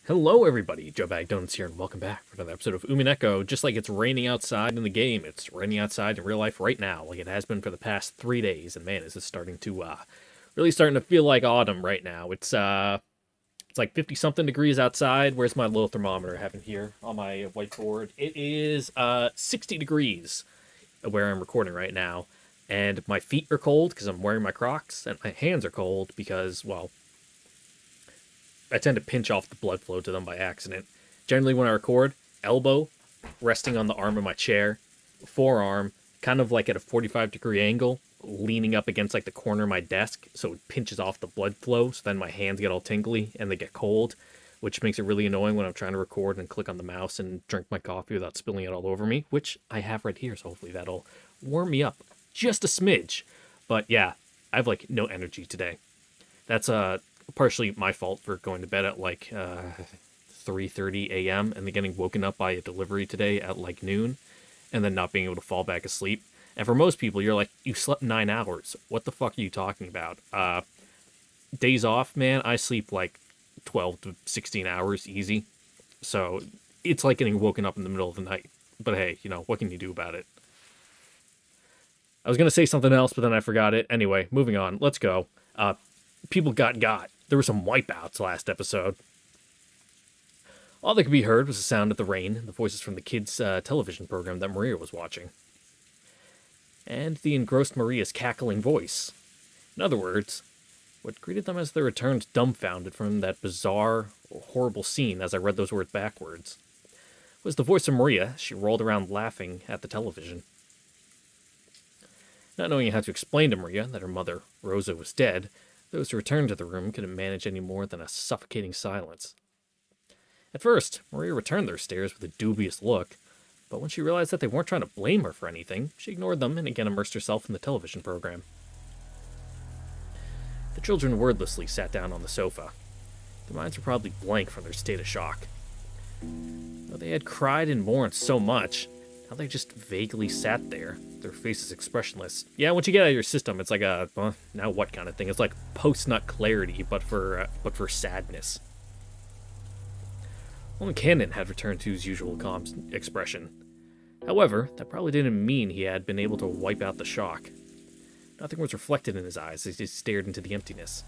Hello everybody, Joe Bag Donuts here, and welcome back for another episode of Umineko. Just like it's raining outside in the game, it's raining outside in real life right now, like it has been for the past 3 days, and man, is this starting to, really starting to feel like autumn right now. It's like 50-something degrees outside. Where's my little thermometer I have in here on my whiteboard? It is, 60 degrees where I'm recording right now, and my feet are cold because I'm wearing my Crocs, and my hands are cold because, well, I tend to pinch off the blood flow to them by accident. Generally, when I record, elbow resting on the arm of my chair, forearm kind of like at a 45-degree angle, leaning up against like the corner of my desk, so it pinches off the blood flow, so then my hands get all tingly and they get cold, which makes it really annoying when I'm trying to record and click on the mouse and drink my coffee without spilling it all over me, which I have right here, so hopefully that'll warm me up just a smidge. But yeah, I have like no energy today. That's partially my fault for going to bed at like 3:30 a.m. and then getting woken up by a delivery today at like noon and then not being able to fall back asleep. And for most people, you're like, you slept 9 hours. What the fuck are you talking about? Days off, man, I sleep like 12 to 16 hours easy. So it's like getting woken up in the middle of the night. But hey, you know, what can you do about it? I was going to say something else, but then I forgot it. Anyway, moving on. Let's go. People got. There were some wipeouts last episode. All that could be heard was the sound of the rain and the voices from the kids' television program that Maria was watching. And the engrossed Maria's cackling voice. In other words, what greeted them as they returned dumbfounded from that bizarre, horrible scene as I read those words backwards, was the voice of Maria as she rolled around laughing at the television. Not knowing how to explain to Maria that her mother, Rosa, was dead, those who returned to the room couldn't manage any more than a suffocating silence. At first, Maria returned their stares with a dubious look, but when she realized that they weren't trying to blame her for anything, she ignored them and again immersed herself in the television program. The children wordlessly sat down on the sofa. Their minds were probably blank from their state of shock. Though they had cried and mourned so much, now they just vaguely sat there, their faces expressionless. Yeah, once you get out of your system, it's like a, well, now what kind of thing? It's like post-nut clarity, but for sadness. Only Cannon had returned to his usual calm expression. However, that probably didn't mean he had been able to wipe out the shock. Nothing was reflected in his eyes as he stared into the emptiness.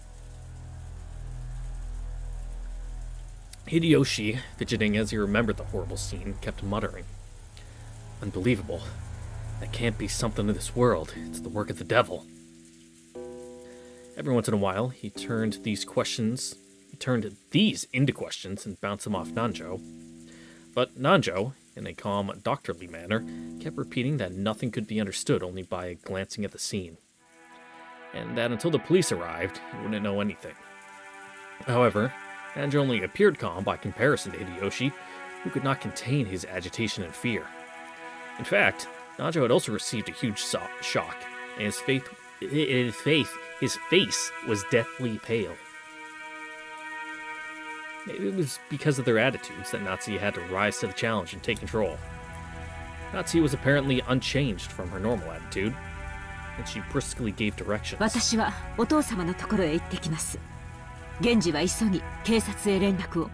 Hideyoshi, fidgeting as he remembered the horrible scene, kept muttering. Unbelievable. That can't be something of this world. It's the work of the devil. Every once in a while, he turned these into questions and bounced them off Nanjo. But Nanjo, in a calm, doctorly manner, kept repeating that nothing could be understood only by glancing at the scene, and that until the police arrived, he wouldn't know anything. However, Nanjo only appeared calm by comparison to Hideyoshi, who could not contain his agitation and fear. In fact, Nanjo had also received a huge shock, and his face was deathly pale. It was because of their attitudes that Natsuki had to rise to the challenge and take control. Natsuki was apparently unchanged from her normal attitude, and she briskly gave directions.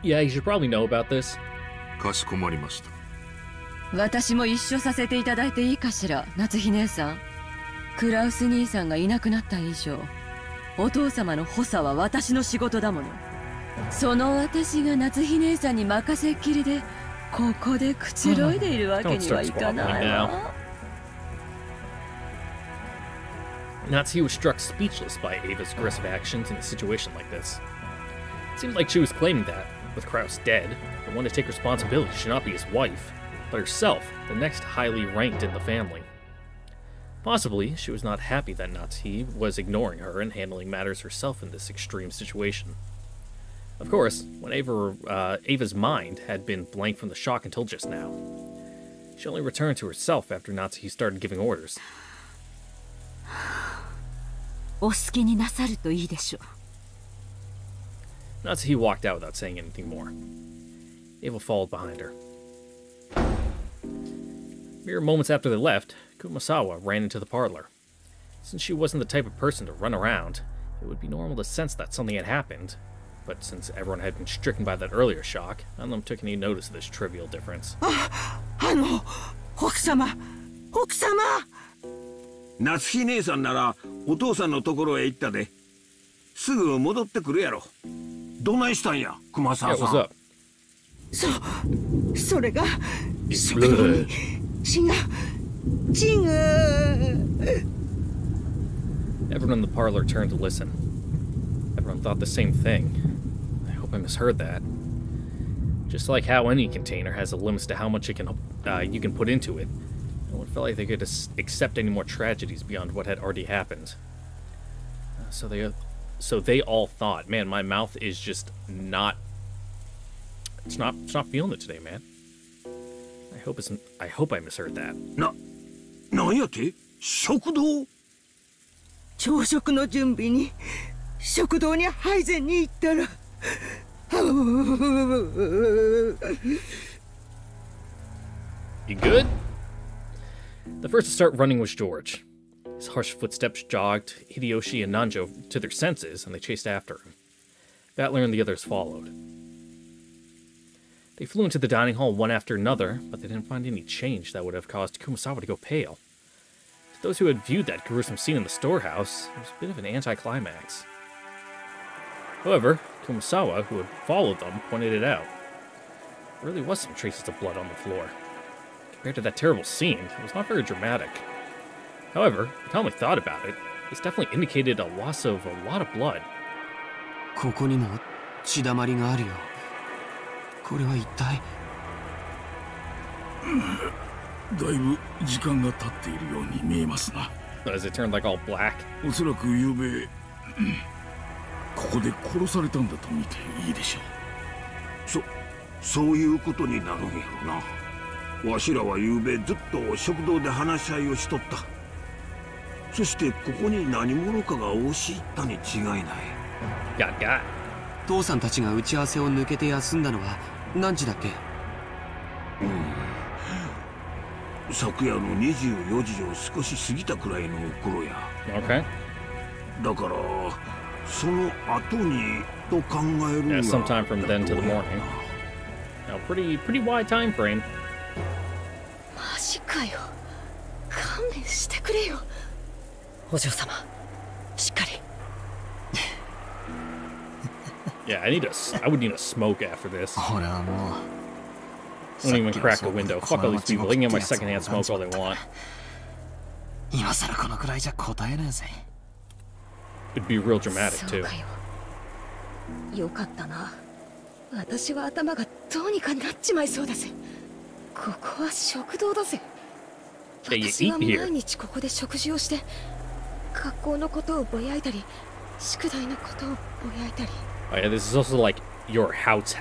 Yeah, you should probably know about this. 私も一緒させていただいていいかしら、夏日姉さん。クラウス兄さんがいなくなった以上、お父様の補佐は私の仕事だもの。その私が夏日姉さんに任せっきりで、ここでくつろいでいるわけにはいかないわ。Natsuki was struck speechless by Ava's aggressive actions in a situation like this. It seemed like she was claiming that, with Kraus dead, the one to take responsibility should not be his wife, but herself, the next highly ranked in the family. Possibly, she was not happy that Natsuki was ignoring her and handling matters herself in this extreme situation. Of course, when Ava's mind had been blank from the shock until just now. She only returned to herself after Natsuki started giving orders. Natsuki walked out without saying anything more. Ava followed behind her. Mere moments after they left, Kumasawa ran into the parlor. Since she wasn't the type of person to run around, it would be normal to sense that something had happened, but since everyone had been stricken by that earlier shock, none of them took any notice of this trivial difference. 奥様夏日姉さんならお父さんのところへ行ったで。すぐ戻ってくるやろ。どないしたんや、熊 Yeah, 沢さ what's ん。up? それが It's 食堂 blood. に血が Everyone in the parlor turned to listen. Everyone thought the same thing. I hope I misheard that. Just like how any container has a limit to how much you can put into it, no one felt like they could accept any more tragedies beyond what had already happened. So they all thought, man, my mouth is just not. It's not feeling it today, man. I hope I misheard that. なんやて食堂朝食の準備に食堂に配膳に行ったら You good? The first to start running was George. His harsh footsteps jogged Hideyoshi and Nanjo to their senses, and they chased after him. Battler and the others followed. They flew into the dining hall one after another, but they didn't find any change that would have caused Kumasawa to go pale. To those who had viewed that gruesome scene in the storehouse, it was a bit of an anticlimax. However, Kumasawa, who had followed them, pointed it out. There really was some traces of blood on the floor. Compared to that terrible scene, it was not very dramatic. However, if you calmly thought about it, this definitely indicated a loss of a lot of blood. ここにも血だまりがあるよ。これは一体。だいぶ時間が経っているように見えますな。As it turned like all black. おそらく昨べここで殺されたんだと見ていいでしょう。そういうことになるんやろな。わしらは昨べずっと食堂で話し合いをしとった。そしてここに何者かが押し入ったに違いない。Got. 父さんたちが打ち合わせを抜けて休んだのは何時だっけ？昨夜の24時を少し過ぎたくらいの頃や。Okay. だからその後にと考える Yeah, sometime from then to the morning. Now, pretty wide time frame. マジかよ。勘弁してくれよ。お嬢様、しっかり。Yeah, I would need a smoke after this. ほらもう。 I don't even crack a window. Fuck all these people. They can get my secondhand smoke all they want. 今さらこのくらいじゃ答えないぜ。It'd be real dramatic そう too. かよ。よかったな。私は頭がどうにかなっちまいそうだぜ。ここは食堂だぜ。 Yeah, you 私 eat は here. 毎日ここで食事をして、学校のことをぼやいたり、宿題のことをぼやいたり。Oh yeah, this is also like your house.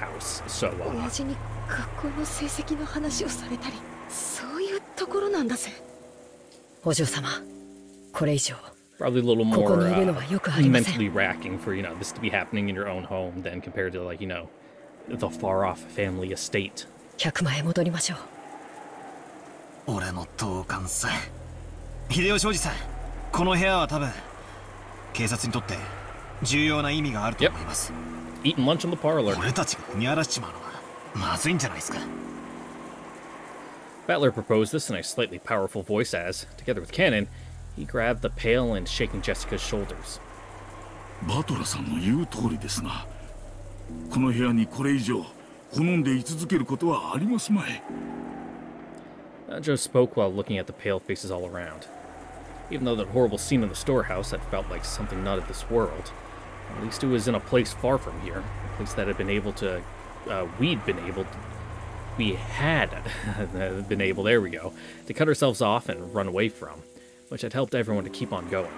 So, 親父に学校の成績の話をされたり、そういうところなんだぜ。お嬢様、これ以上。 probably a little ここ more にいるのはよくありません。 mentally racking for, this to be happening in your own home than compared to, like, the far-off family estate. 100万へ戻りましょう。俺の同感さ。秀吉おじさん、この部屋は多分警察にとって重要な意味があると思います。Eating lunch in the parlor. 俺たちが踏み荒らしちまうのはまずいんじゃないですか。Battler proposed this in a slightly powerful voice as, together with Cannon, he grabbed the pail and shaking Jessica's shoulders. バトラさんの言う通りですな。この部屋にこれ以上好んで居続けることはありますまい。Joe spoke while looking at the pale faces all around. Even though that horrible scene in the storehouse had felt like something not of this world, at least it was in a place far from here, a place that had been able to, we had been able, there we go, to cut ourselves off and run away from, which had helped everyone to keep on going.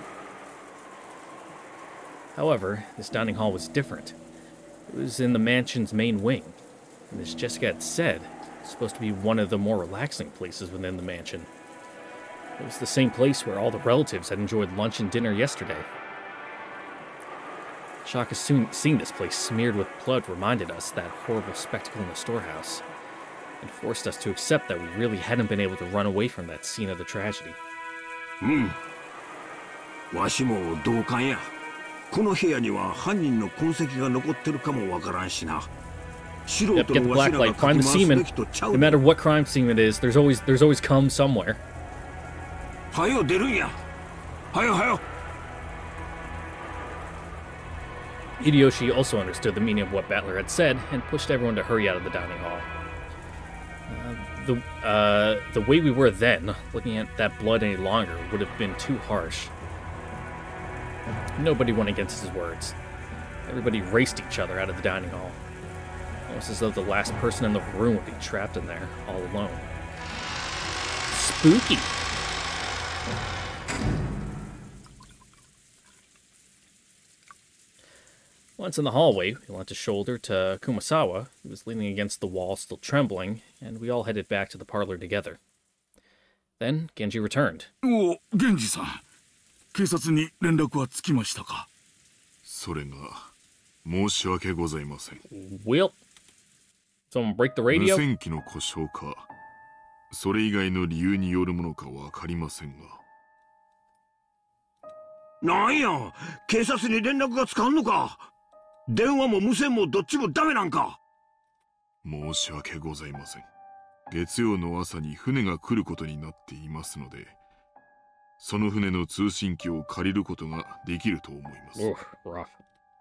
However, this dining hall was different. It was in the mansion's main wing, and as Jessica had said, it was supposed to be one of the more relaxing places within the mansion. It was the same place where all the relatives had enjoyed lunch and dinner yesterday. Shock of seeing this place smeared with blood reminded us that horrible spectacle in the storehouse, and forced us to accept that we really hadn't been able to run away from that scene of the tragedy. わしも同感や。この部屋には犯人の痕跡が残ってるかもわからんしな。Yep, get the black light, find the semen. No matter what crime scene it is, there's always cum somewhere. はよ出るんや。はよはよ。 Hideyoshi also understood the meaning of what Battler had said and pushed everyone to hurry out of the dining hall. The way we were then, looking at that blood any longer, would have been too harsh. Nobody went against his words. Everybody raced each other out of the dining hall. Almost as though the last person in the room would be trapped in there, all alone. Spooky! Once in the hallway, we lent a shoulder to Kumasawa, who was leaning against the wall, still trembling, and we all headed back to the parlor together. Then, Genji returned. Oh, Genji-san. 警察に連絡はつきましたか？それが申し訳ございません。Will someone break the radio? 無線機の故障か、それ以外の理由によるものかわかりませんが。なんや、警察に連絡がつかんのか。電話も無線もどっちもダメなんか。申し訳ございません。月曜の朝に船が来ることになっていますので、その船の通信機を借りることができると思います。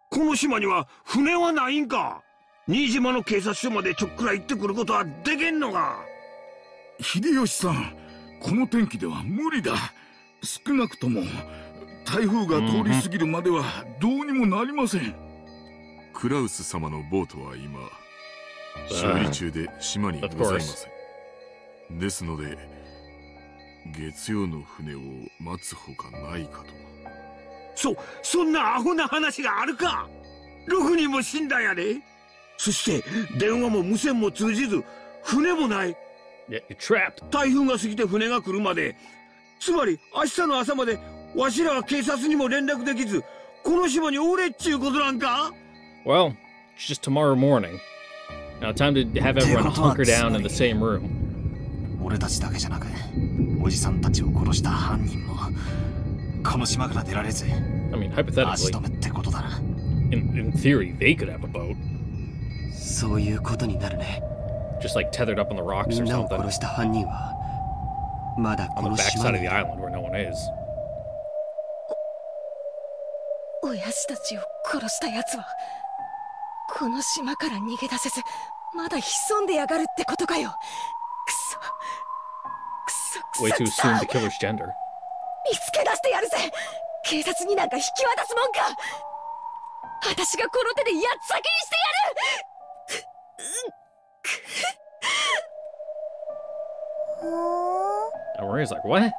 この島には船はないんか。新島の警察署までちょっくら行ってくることはできんのか。秀吉さん、この天気では無理だ。少なくとも台風が通り過ぎるまではどうにもなりません。クラウス様のボートは今修理中で島にございません。ですので月曜の船を待つほかないかと。そんなアホな話があるか。6人も死んだんやで。そして電話も無線も通じず船もない。台風が過ぎて船が来るまで、つまり明日の朝までわしらは警察にも連絡できず、この島におれっちゅうことなんか。 Well, it's just tomorrow morning. Now time to have everyone hunker down in the same room. 俺たちだけじゃなく、おじさんたちを殺した犯人もこの島から出られず、 I mean, hypothetically, 足止めってことだな。in theory, they could have a boat. そういうことになるね。 Just like tethered up on the rocks み or んなを something. 殺した犯人はまだ On こ the の島 backside of に the island where no one is. 親父たちを殺した奴はこの島から逃げ出せずまだ潜んでやがるってことかよ。くそくそ Way く to そく assume そ the killer's gender. 見つけ出してやるぜ。警察になんか引き渡すもんか。私がこの手でやっつ先にしてやる。And Maria's like, what?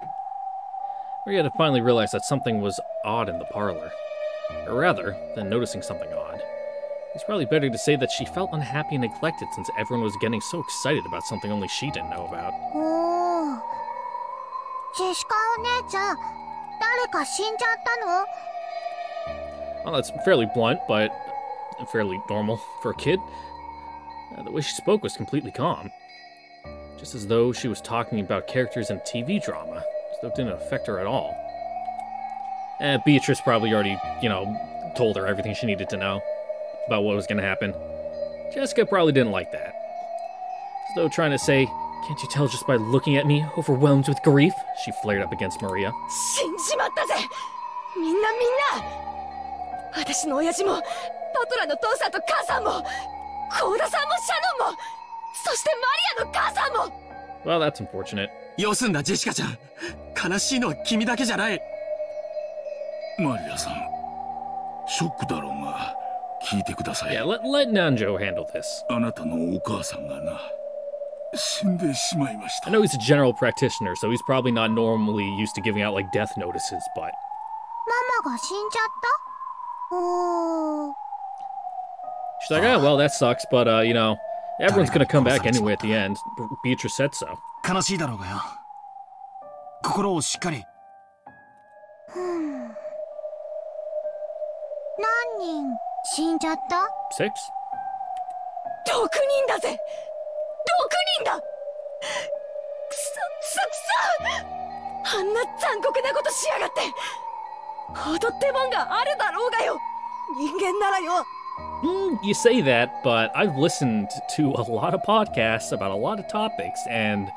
Maria had finally realized that something was odd in the parlor. Or rather, than noticing something odd, it's probably better to say that she felt unhappy and neglected since everyone was getting so excited about something only she didn't know about. ジェシカお姉ちゃん、誰か死んじゃったの？ Well, that's fairly blunt, but fairly normal for a kid. The way she spoke was completely calm. Just as though she was talking about characters in TV drama, as though it didn't affect her at all. Beatrice probably already, told her everything she needed to know about what was going to happen. Jessica probably didn't like that. As though trying to say, can't you tell just by looking at me, overwhelmed with grief? She flared up against Maria. 死んじまったぜ。みんな私の親父もバトラの父さんと母さんもコーダさんもシャノンもそしてマリアの母さんも。 Well, that's unfortunate. よすんだジェシカちゃん。悲しいのは君だけじゃない。マリアさん、ショックだろうが聞いてください。 Yeah, let Nanjo handle this. あなたのお母さんがな、死んでしまいました。 I know he's a general practitioner, so he's probably not normally used to giving out like death notices, but ママが死んじゃった？おー。 she's like, oh, well, that sucks, but, everyone's gonna come back anyway at the end. Beatrice said so. 悲しいだろうがよ。心をしっかり。何人死んじゃった？ 6? 6人だぜ。6人だ。くそくそくそ。あんな残酷なことしやがって。踊ってもんがあるだろうがよ。人間ならよ。You say that, but I've listened to a lot of podcasts about a lot of topics, and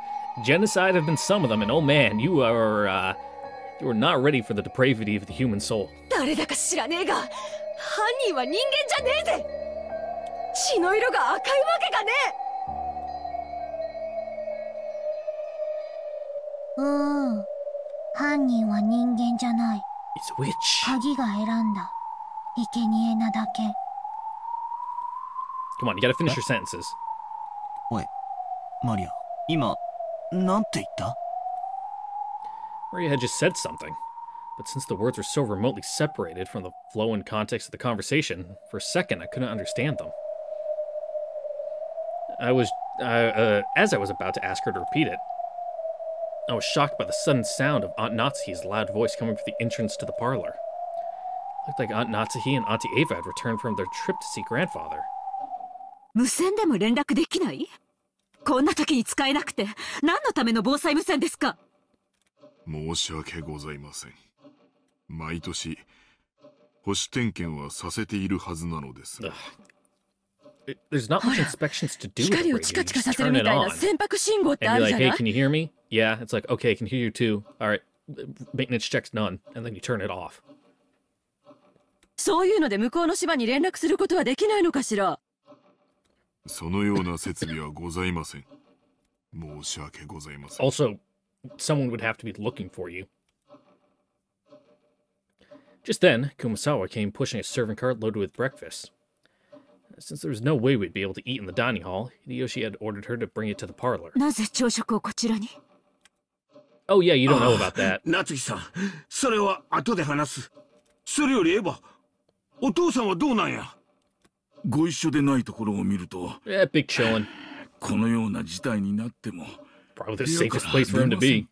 genocide have been some of them, and oh man, you are not ready for the depravity of the human soul. 誰だか知らねえが、犯人は人間じゃねえぜ。血の色が赤いわけがねえ。犯人は人間じゃない。It's a witch. 鍵が選んだ生贄なだけ。Come on, you gotta finish your sentences. おい、マリア、今、なんて言った？ Maria had just said something, but since the words were so remotely separated from the flow and context of the conversation, for a second I couldn't understand them. As I was about to ask her to repeat it, I was shocked by the sudden sound of Aunt Natsuhi's loud voice coming from the entrance to the parlor. It looked like Aunt Natsuhi and Auntie Ava had returned from their trip to see grandfather. 無線でも連絡できない？こんな時に使えなくて、何のための防災無線ですか？申し訳ございません。毎年、保守点検はさせているはずなのです。There's not much inspections to do with the radio. 光をチカチカさせるみたいな船舶信号ってあるじゃない？ And be like, hey, can you hear me? Yeah, it's like, okay, I can hear you too. All right, maintenance check's done. And then you turn it off. そういうので向こうの島に連絡することはできないのかしら？そのような設備はございません。申し訳ございません。Also, someone would have to be looking for you. Just then, Kumasawa came pushing a serving cart loaded with breakfast. Since there was no way we'd be able to eat in the dining hall, Hideyoshi had ordered her to bring it to the parlor. なぜ朝食をこちらに？ Oh yeah, you don't know about that. 夏日さん、それは後で話す。それよりエヴァ、お父さんはどうなんや？ご一緒でないところを見ると、Yeah, big chillin'. このような事態になっても Probably the safest place for him to be.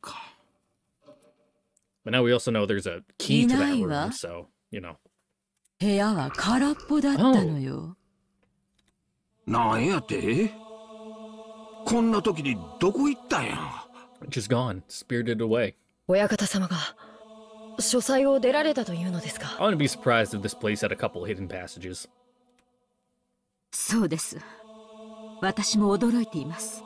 But now we also know there's a key to that room, so, you know. 部屋は空っぽだったのよ。なんやて？こんな時にどこ行ったんや？ Just gone, spirited away. 親方様が書斎を出られたというのですか？ I wouldn't be surprised if this place had a couple hidden passages. そうです。私も驚いています。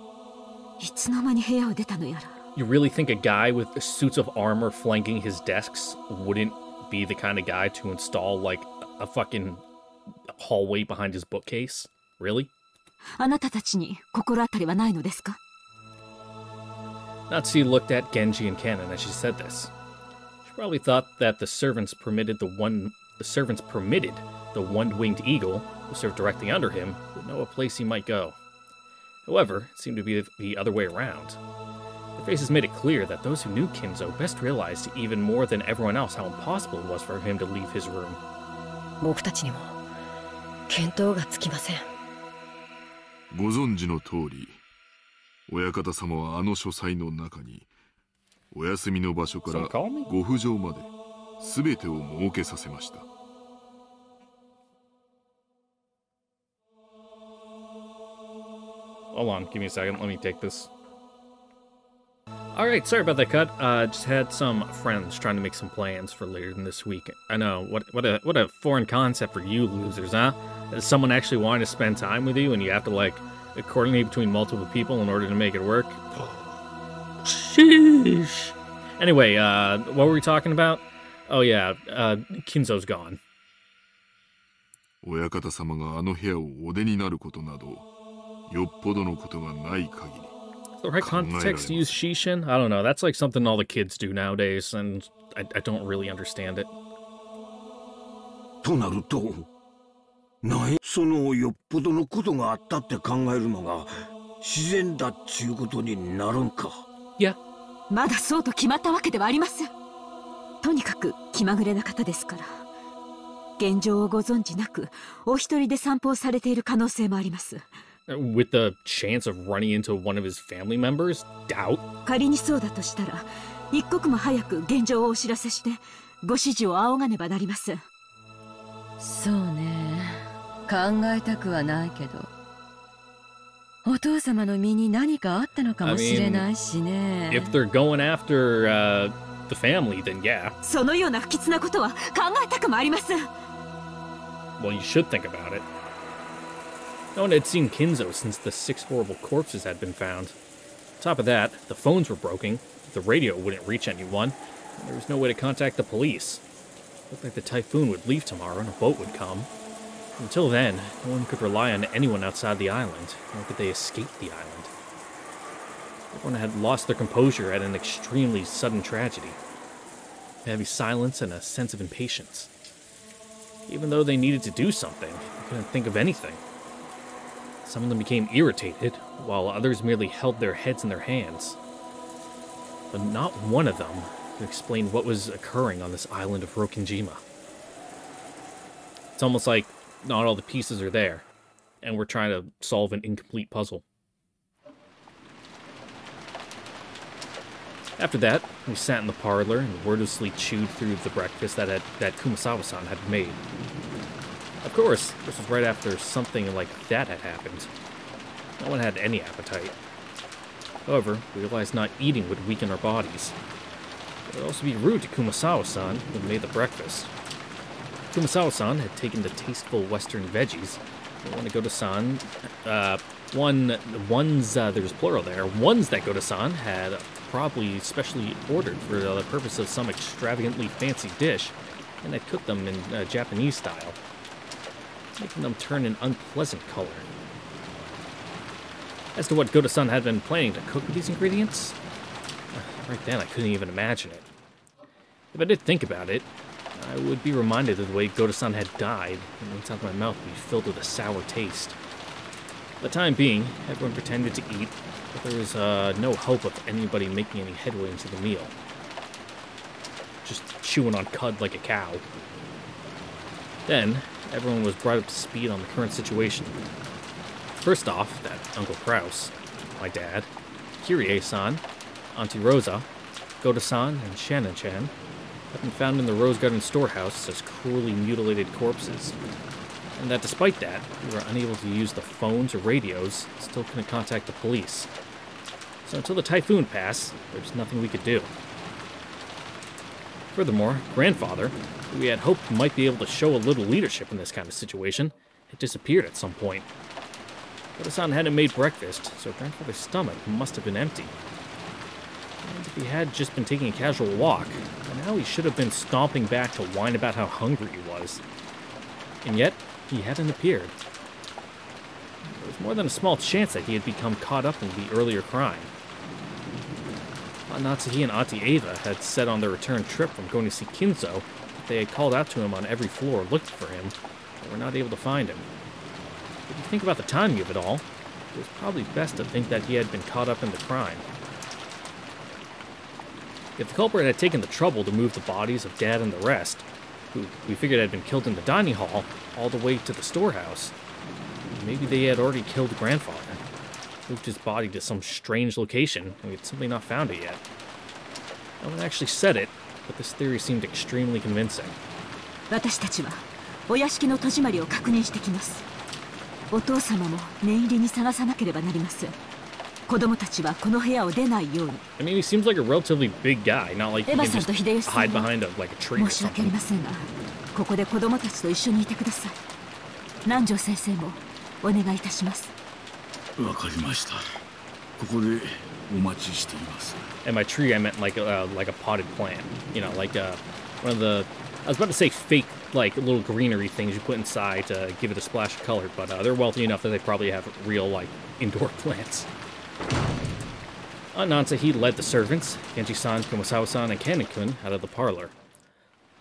いつの間に部屋を出たのやら。You really think a guy with suits of armor flanking his desks wouldn't be the kind of guy to install, like, a fucking hallway behind his bookcase? Really? あなたたちに心当たりはないのですか？ Natsuhi looked at Genji and Kanon as she said this. She probably thought that the servants permitted the one-winged eagle, who served directly under him, would know a place he might go. However, it seemed to be the other way around. Their faces made it clear that those who knew Kinzo best realized even more than everyone else how impossible it was for him to leave his room. 僕たちにも見当がつきません。ご存知の通り、親方様はあの書斎の中に、お休みの場所からご不浄まで全てを設けさせました。Hold on, give me a second. Let me take this. Alright, sorry about that cut. Just had some friends trying to make some plans for later in this week. I know, what a foreign concept for you losers, huh? Does someone actually wanting to spend time with you and you have to, like, coordinate between multiple people in order to make it work? Sheesh. Anyway, what were we talking about? Oh yeah, Kinzo's gone. 親方様があの部屋をお出になることなど、よっぽどのことがない限り。The right context to use Shishin? I don't know. That's like something all the kids do nowadays, and I don't really understand it. となると、そのよっぽどのことがあったって考えるのが自然だっちゅうことになるんか。いや、まだそうと決まったわけではありません。とにかく気まぐれな方ですから。現状をご存知なく、お一人で散歩をされている可能性もあります。With the chance of running into one of his family members? Doubt? 仮にそうだとしたら、一刻も早く現状をお知らせして、ご指示を仰がねばなりません。そうね。考えたくはないけど。お父様の身に何かあったのかもしれないしね。If they're going after the family, then yeah. そのような不吉なことは考えたくもありません。 Well, you should think about it. No one had seen Kinzo since the 6 horrible corpses had been found. On top of that, the phones were broken, the radio wouldn't reach anyone, and there was no way to contact the police. It looked like the typhoon would leave tomorrow and a boat would come. Until then, no one could rely on anyone outside the island, nor could they escape the island. Everyone had lost their composure at an extremely sudden tragedy. A heavy silence and a sense of impatience. Even though they needed to do something, they couldn't think of anything. Some of them became irritated, while others merely held their heads in their hands. But not one of them could explain what was occurring on this island of Rokinjima. It's almost like not all the pieces are there, and we're trying to solve an incomplete puzzle. After that, we sat in the parlor and wordlessly chewed through the breakfast that Kumasawa-san had made. Of course, this was right after something like that had happened. No one had any appetite. However, we realized not eating would weaken our bodies. It would also be rude to Kumasawa-san, who made the breakfast. Kumasawa-san had taken the tasteful western veggies. And when Goto-san, there's plural there, ones that Goto-san had probably specially ordered for the purpose of some extravagantly fancy dish, and had cooked them in Japanese style, making them turn an unpleasant color. As to what Goto-san had been planning to cook with these ingredients, right then I couldn't even imagine it. If I did think about it, I would be reminded of the way Goto-san had died, and the inside of my mouth would be filled with a sour taste. For the time being, everyone pretended to eat, but there was no hope of anybody making any headway into the meal. Just chewing on cud like a cow. Then, everyone was brought up to speed on the current situation. First off, that Uncle Kraus, my dad, Kirie-san, Auntie Rosa, Goto-san, and Shannon-chan have been found in the Rose Garden storehouse as cruelly mutilated corpses. And that despite that, we were unable to use the phones or radios, still couldn't contact the police. So until the typhoon passed, there was nothing we could do. Furthermore, Grandfather, who we had hoped might be able to show a little leadership in this kind of situation, had disappeared at some point. Goto-san hadn't made breakfast, so Grandfather's stomach must have been empty. And if he had just been taking a casual walk, by now he should have been stomping back to whine about how hungry he was. And yet, he hadn't appeared. There was more than a small chance that he had become caught up in the earlier crime. Aunt Natsuhi and Auntie Ava had said on their return trip from going to see Kinzo that they had called out to him on every floor looking for him, but were not able to find him. If you think about the timing of it all, it was probably best to think that he had been caught up in the crime. If the culprit had taken the trouble to move the bodies of Dad and the rest, who we figured had been killed in the dining hall, all the way to the storehouse, maybe they had already killed Grandfather, moved his body to some strange location, and we had simply not found it yet. No one actually said it, but this theory seemed extremely convincing. 私たちはお屋敷の戸締まりを確認してきます。お父様も念入りに探さなければなりません。子供たちはこの部屋を出ないように。I mean, he seems like a relatively big guy, not like he can just hide behind like a tree or 申し訳あり something. ませんが、ここで子供たちと一緒にいてください。南條先生もお願いいたします。わかりました。ここでお待ちしています。 And by tree, I meant like a potted plant. You know, like one of the... I was about to say fake, like, little greenery things you put inside to give it a splash of color, but they're wealthy enough that they probably have real, like, indoor plants. Aunt Natsuhi led the servants, Genji-san, Kumasawa-san, and Kanen-kun out of the parlor.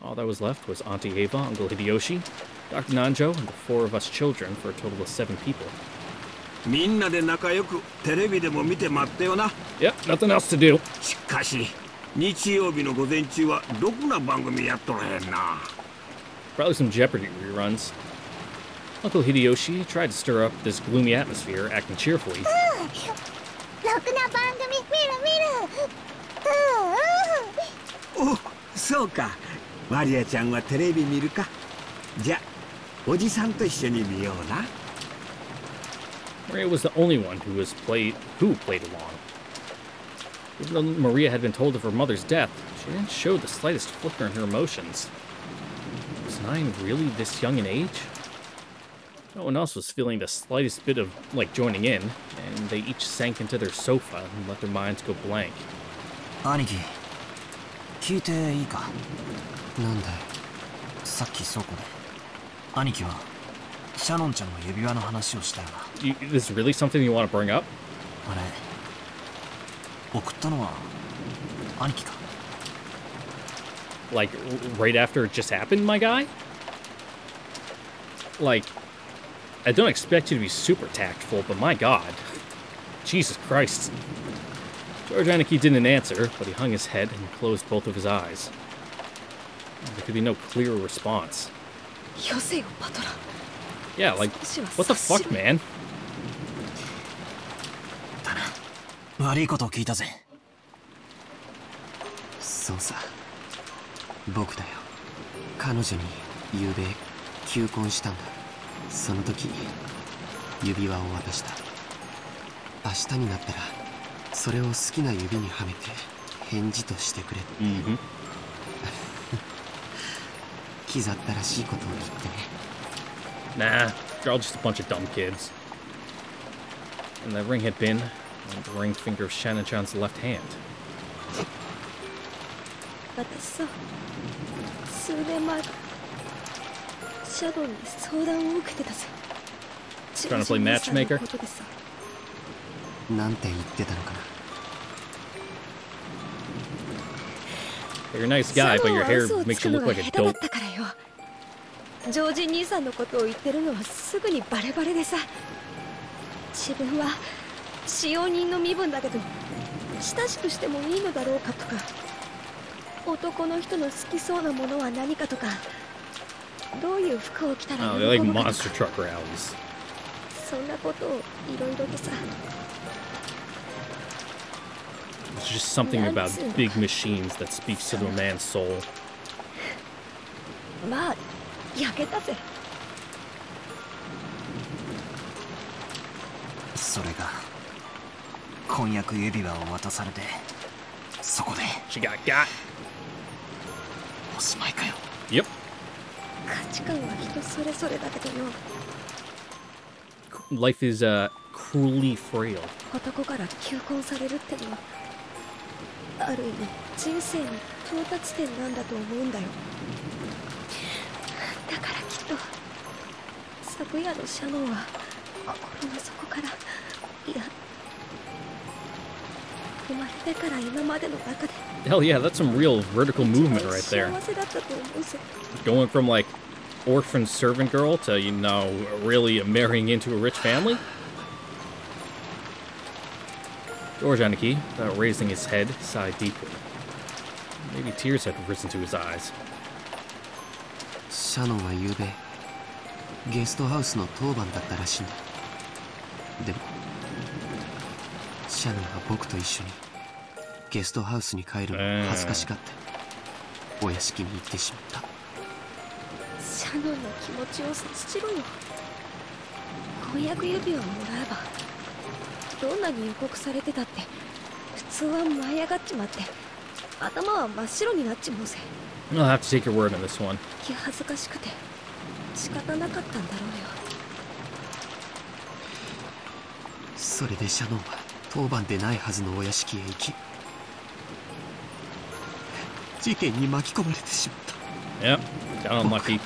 All that was left was Auntie Ava, Uncle Hideyoshi, Dr. Nanjo, and the 4 of us children for a total of 7 people. みんなで仲良くテレビでも見て待ってよな。 Yep, nothing else to do. しかし日曜日の午前中はろくな番組やっとらへんな。 Probably some Jeopardy reruns. Uncle Hideyoshi tried to stir up this gloomy atmosphere, acting cheerfully. ろくな番組見る。お、そうか。マリアちゃんはテレビ見るか。じゃ、おじさんと一緒に見ような。 Maria was the only one who played along. Even though Maria had been told of her mother's death, she didn't show the slightest flicker in her emotions. Was 9 really this young in age? No one else was feeling the slightest bit of, like, joining in, and they each sank into their sofa and let their minds go blank. 兄貴、聞いていいか？なんだい、さっき倉庫で兄貴はシャノンちゃんの指輪の話をしたよな。This is really something you want to bring up? あれ、送ったのは兄貴か？ Like, right after it just happened, my guy? Like, I don't expect you to be super tactful, but my god. Jesus Christ. George Aniki didn't answer, but he hung his head and closed both of his eyes. There could be no clear response. Yeah, like, what the fuck, man? だな、悪いことを聞いたぜ。そうさ、僕だよ。彼女に昨べ求婚したんだ。その時指輪を渡した。明日になったらそれを好きな指にはめて返事としてくれって。気ざったらしいことを言ってね。Nah, they're all just a bunch of dumb kids. And the ring had been on the ring finger of Shannon-chan's left hand. 私さ、数年前からシャドウに相談を受けてたぜ。 Trying to play matchmaker? なんて言ってたのかな。 You're a nice guy, but your hair makes you look like a dope. ジョージ兄さんのことを言ってるのはすぐにバレバレでさ。自分は使用人の身分だけど親しくしてもいいのだろうかとか、男の人の好きそうなものは何かとか、どういう服を着たら喜ぶかとか。 Oh, they like monster truck rallies. そんなことをいろいろとさ。 It's just something about big machines that speaks to the man's soul. まあ、焼けたぜ。それが婚約指輪を渡されて、そこで She got おしまいかよ。 Yep. 価値観は人それぞれだけどよ。 Life is cruelly frail. 男から求婚されるってのはある意味人生の到達点なんだと思うんだよ。だからきっと昨夜のシャノンは心の底から、いや生まれてから今までの中で Hell yeah, that's some real vertical movement right there. 幸せだったと思うぜ。 Going from like orphan servant girl to, you know, really marrying into a rich family. George Aniki, without raising his head, sighed deeply. Maybe tears had risen to his eyes. シャノンは昨べゲストハウスの当番だったらしいんだ。でもシャノンは僕と一緒にゲストハウスに帰るのが恥ずかしかったお屋敷に行ってしまった。シャノンの気持ちを察しろよ。婚約指輪をもらえばどんなに予告されてたって普通は舞い上がっちまって頭は真っ白になっちまうぜ。 I'll have to take your word on this one. 気恥ずかしくて仕方なかったんだろうよ。それでシャノンは当番でないはずのお屋敷へ行き事件に巻き込まれてしまった。 Yep, got unlucky.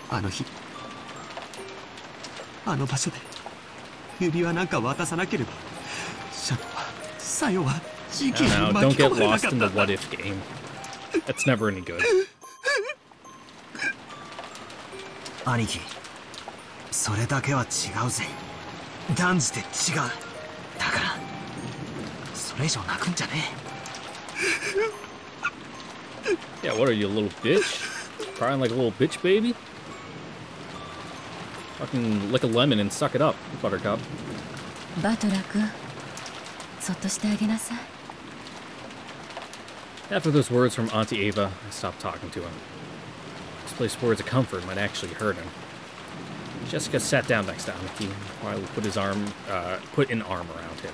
あの日あの場所で指輪なんか渡さなければシャノンはさよは事件に No, 巻 don't き込 get まれな lost かっ in た the んだ。 what if game. That's never any good. 兄貴、それだけは違うぜ。断じて違う。だからそれ以上泣くんじゃねえ。 Yeah, what are you, a little bitch? Crying like a little bitch baby? Fucking lick a lemon and suck it up, Buttercup. バトラー君、そっとしてあげなさい。 After those words from Auntie Ava, I stopped talking to him. Misplaced words of comfort might actually hurt him. Jessica sat down next to Aniki and quietly put an arm around him.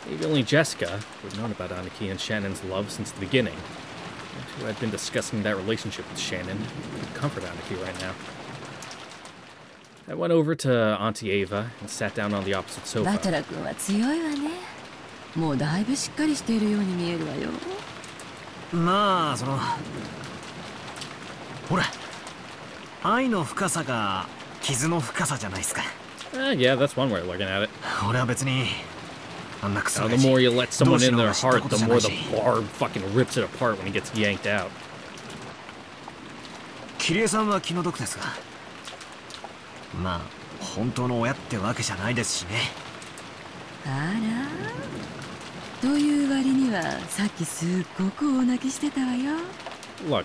Maybe only Jessica, who had known about Aniki and Shannon's love since the beginning, and who had been discussing that relationship with Shannon, could comfort Aniki right now. I went over to Auntie Ava and sat down on the opposite sofa. バトラ君は強いわね。もうだいぶしっかりしているように見えるわよ。まあほら、愛の深さが傷の深さじゃないですか。Yeah, that's one way of looking at it. 俺は別に Now, the more you let someone in their heart, the more the barb fucking rips it apart when he gets yanked out. キリエさんは気の毒ですが、まあ本当の親ってわけじゃないですしね。あら、という割にはさっきすっごく大泣きしてたわよ。Look,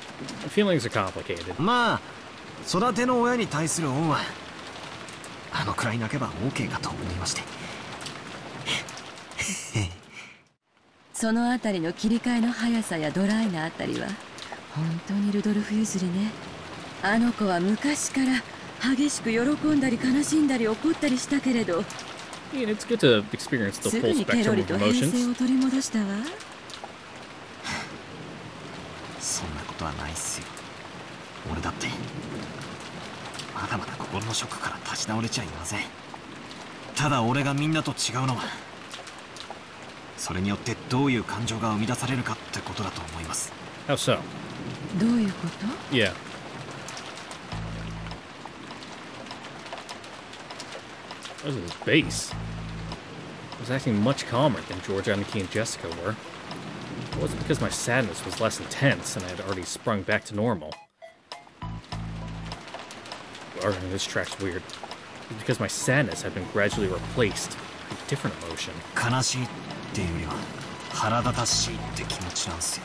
feelings are complicated. まあ育ての親に対する恩はあのくらい泣けば OK かと思いまして。そのあたりの切り替えの速さやドライなあたりは本当にルドルフ譲りね。あの子は昔から激しく喜んだり悲しんだり怒ったりしたけれど、 Yeah, it's good to experience the す full ぐにケロ spectrum リ of と平静 emotions. を取り戻したわ。そんなことはないっすよ。俺だってまだまだ心のショックから立ち直れちゃいません。ただ俺がみんなと違うのは、それによってどういう感情が生み出されるかってことだと思います。 How so? どういうこと？ Yeah. What is his bass? I was acting much calmer than George, Aniki, and Jessica were. It wasn't because my sadness was less intense and I had already sprung back to normal. Or, this track's weird. It was because my sadness had been gradually replaced with a different emotion. 悲しいっていうよりは腹立たしいって気持ちなんですよ。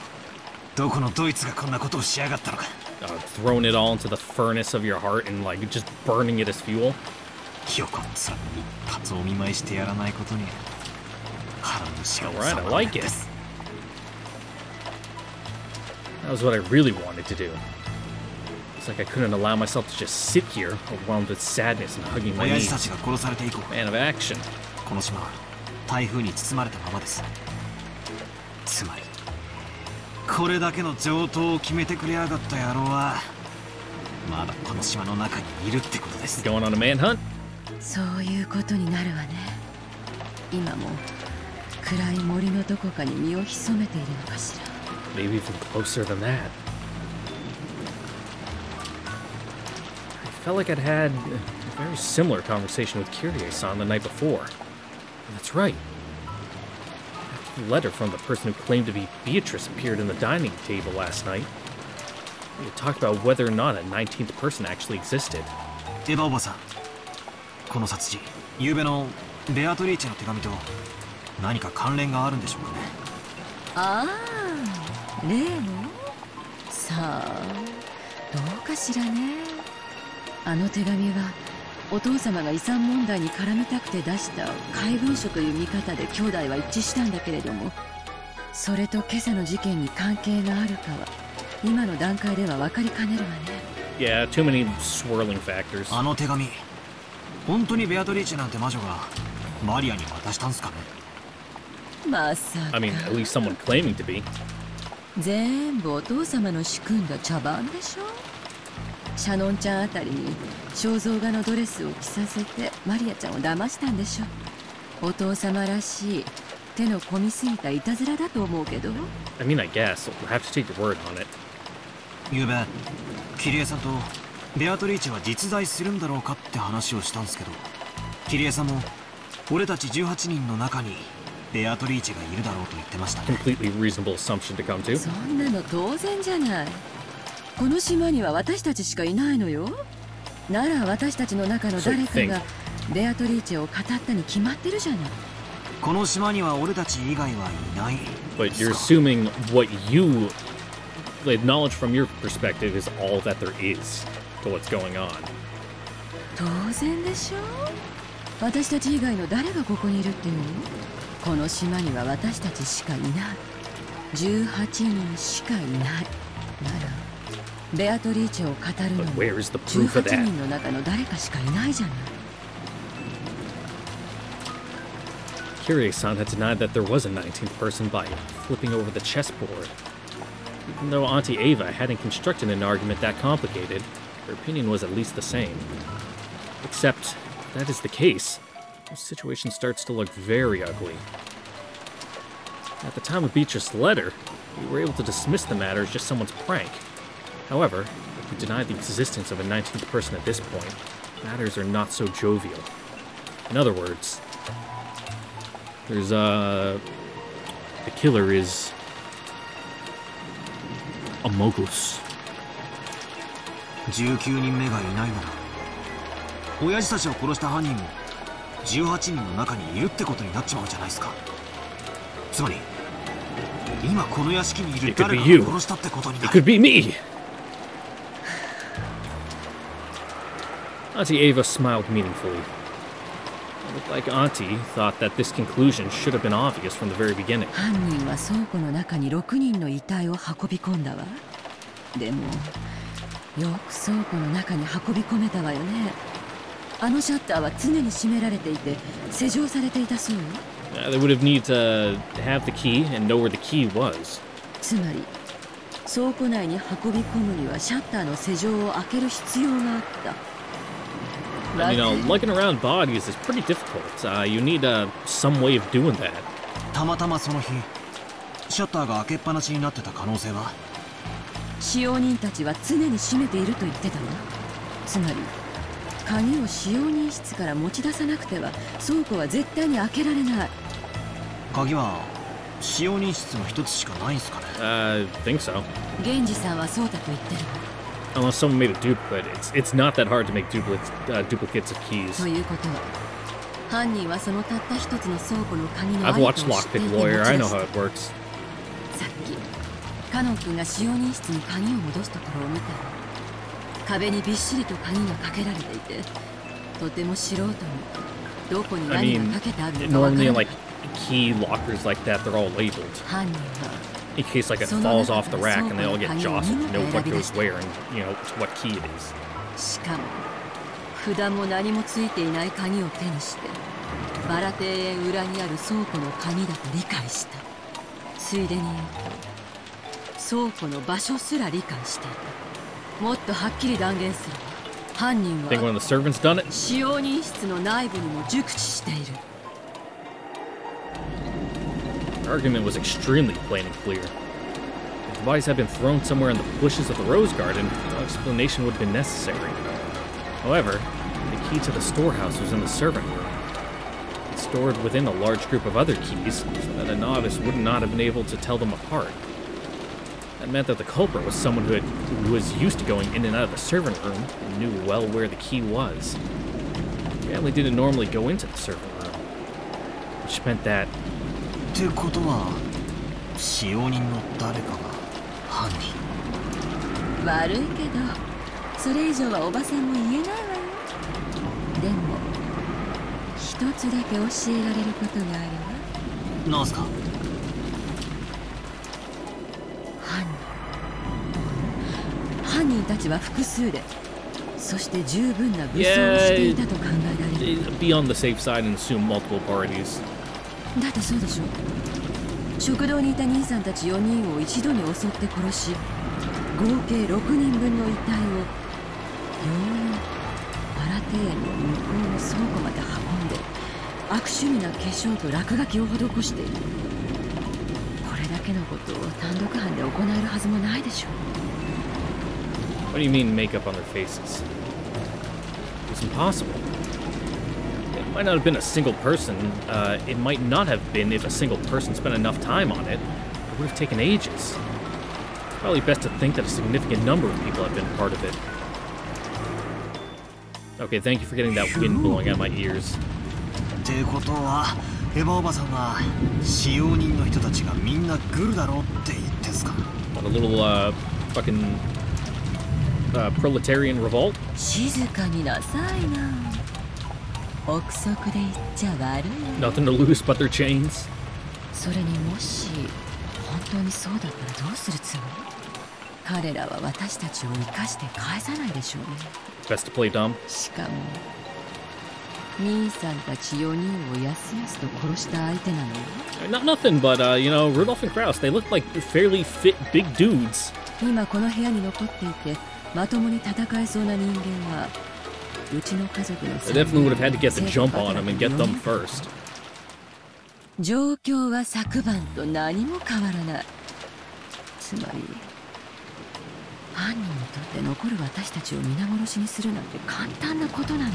どこのドイツがこんなことをしやがったのか。Throwing it all into the furnace of your heart and like just burning it as fuel. よこっつら一発お見舞いしてやらないことに腹のしが Alright, I like it. That was what I really wanted to do. It's like I couldn't allow myself to just sit here, overwhelmed with sadness and hugging my 親 knees. 父たちが殺されて以降、 Man of action. この島は台風に包まれたままです。つまりこれだけの上等を決めてくれやがった野郎はまだこの島の中にいるってことです。 Going on a manhunt? そういうことになるわね。今も暗い森のどこかに身を潜めているのかしら。 Maybe even closer than that. I felt like I'd had a very similar conversation with Kyrie-san the night before. That's right. After the letter from the person who claimed to be Beatrice appeared in the dining table last night, we had talked about whether or not a 19th person actually existed. エヴァおばさん、この殺人、昨夜のベアトリーチェの手紙と何か関連があるんでしょうかね。ああ、例の？さあ、どうかしらね。あの手紙はお父様が遺産問題に絡みたくて出した怪文書という見方で兄弟は一致したんだけれども、それと今朝の事件に関係があるかは今の段階では分かりかねるわね。Yeah, too many swirling factors. あの手紙、本当にベアトリーチェなんて魔女がマリアに渡したんすかね。まさか。 I mean, at least someone claiming to be. 全部お父様の仕組んだ茶番でしょ。シャノンちゃんあたりに肖像画のドレスを着させてマリアちゃんを騙したんでしょ。お父様らしい手の込みすぎたいたずらだと思うけど。 I mean, I guess. We'll have to take your word on it. 昨夜キリエさんとベアトリーチェは実在するんだろうかって話をしたんですけど、キリエさんも俺たち18人の中にベアトリーチェがいるだろうと言ってましたね。 Completely reasonable assumption to come to. そんなの当然じゃない。この島には私たちしかいないのよ。なら私たちの中の誰かがベアトリーチェを語ったに決まってるじゃない。この島には俺たち以外はいない。 But you're assuming what you acknowledge from your perspective is all that there is to what's going on. 当然でしょ。私たち以外の誰がここにいるっていうの？この島には私たちしかいない。18人しかいない。ならベアトリーチェを語るのも But where is the proof of 18 that? 人の中の誰かしかいないじゃない。Kyrie-san had denied that there was a 19th person by flipping over the chessboard. Even though Auntie Ava hadn't constructed an argument that complicated, her opinion was at least the same. Except, if that is the case, the situation starts to look very ugly. At the time of Beatrice's letter, we were able to dismiss the matter as just someone's prank. However, if we deny the existence of a 19th person at this point, matters are not so jovial. In other words, there's the killer is a Mogus. 19人目がいないなら親父たちを殺した犯人も18人の中にいるってことになっちまうじゃないですか。つまり今この屋敷にいる誰かを殺したってことになる。 It could be me! Auntie Ava smiled meaningfully. It looked like Auntie thought that this conclusion should have been obvious from the very beginning. 犯人は倉庫の中に6人の遺体を運び込んだわ。でもよく倉庫の中に運び込めたわよね。あのシャッターは常に閉められていて施錠されていたそうよ。They would have needed to have the key and know where the key was. つまり倉庫内に運び込むにはシャッターの施錠を開ける必要があった。And, you know, lugging around bodies is pretty difficult. You need some way of doing that. たまたまその日シャッターが開けっぱなしになってた可能性は。使用人たちは常に閉めていると言ってたわ。つまり鍵を使用人室から持ち出さなくては倉庫は絶対に開けられない。鍵は使用人室の一つしかないんすかね。Think so. 源氏さんはそうだと言ってるわ。Unless someone made a duplicate, it's not that hard to make duplicates of keys. ということは犯人はそのたった一つの倉庫の鍵の I've 合図を watched 知ってい Lockpick て Lawyer. 持ち I 出 know した。 how it works. さっきカノン君が使用人室に鍵を戻すところを見たわ。壁にびっしりと鍵がかけられていてとても素人にどこに I 何 mean, がかけてあるのかわから normally な in い。 like key lockers like that, they're all labeled 犯人は in case like it falls off the rack and they all get jostled to know what goes where and you know what key it is. しかも札も何もついていない鍵を手にしてバラ庭園裏にある倉庫の鍵だと理解した。ついでに言うと倉庫の場所すら理解していた。もっとはっきり断言するわ。犯人 Think one は of the servants done it? 使用人室の内部にも熟知している。 The argument was extremely plain and clear. If the bodies had been thrown somewhere in the bushes of the rose garden, no explanation would have been necessary. However, the key to the storehouse was in the servant room. It's stored within a large group of other keys, so that a novice would not have been able to tell them apart. That meant that the culprit was someone who was used to going in and out of the servant room and knew well where the key was. The family didn't normally go into the servant room, which meant that ってことは使用人の誰かが犯人。悪いけどそれ以上はおばさんも言えないわよ。でも一つだけ教えられることがあるわ。なんすか。犯人たちは複数でそして十分な武装をしていたと考えられる。 be on the safe side and assume multiple parties. だってそうでしょ。食堂にいた兄さんたち4人を一度に襲って殺し合計6人分の遺体をようやくバラ庭園の向こうの倉庫まで運んで悪趣味な化粧と落書きを施している。これだけのことを単独犯で行えるはずもないでしょう。 What do you mean makeup on their faces? It's impossible. It might not have been a single person. It might not have been if a single person spent enough time on it. It would have taken ages. Probably best to think that a significant number of people have been part of it. Okay, thank you for getting that wind blowing out my ears. ってことはエヴァおばさんは使用人の人たちがみんなグルだろうって言ってんすか。 What, a little fucking proletarian revolt? 静かになさいな。憶測で言っちゃ悪い。 Nothing to lose but their chains. それにもし本当にそうだったらどうするつもり？彼らは私たちを生かして返さないでしょうね。 Best to play dumb. しかも兄さんたち4人をやすやすと殺した相手なのよ。 Not nothing, but, you know, Rudolph and Krauss, they look like fairly fit big dudes. 今この部屋に残っていてまともに戦えそうな人間はうちの家族の I definitely would have had to get the jump on them and get them first. 状況は昨晩と何も変わらない。つまり犯人にとって残る私たちを皆殺しにするなんて簡単なことなのよ。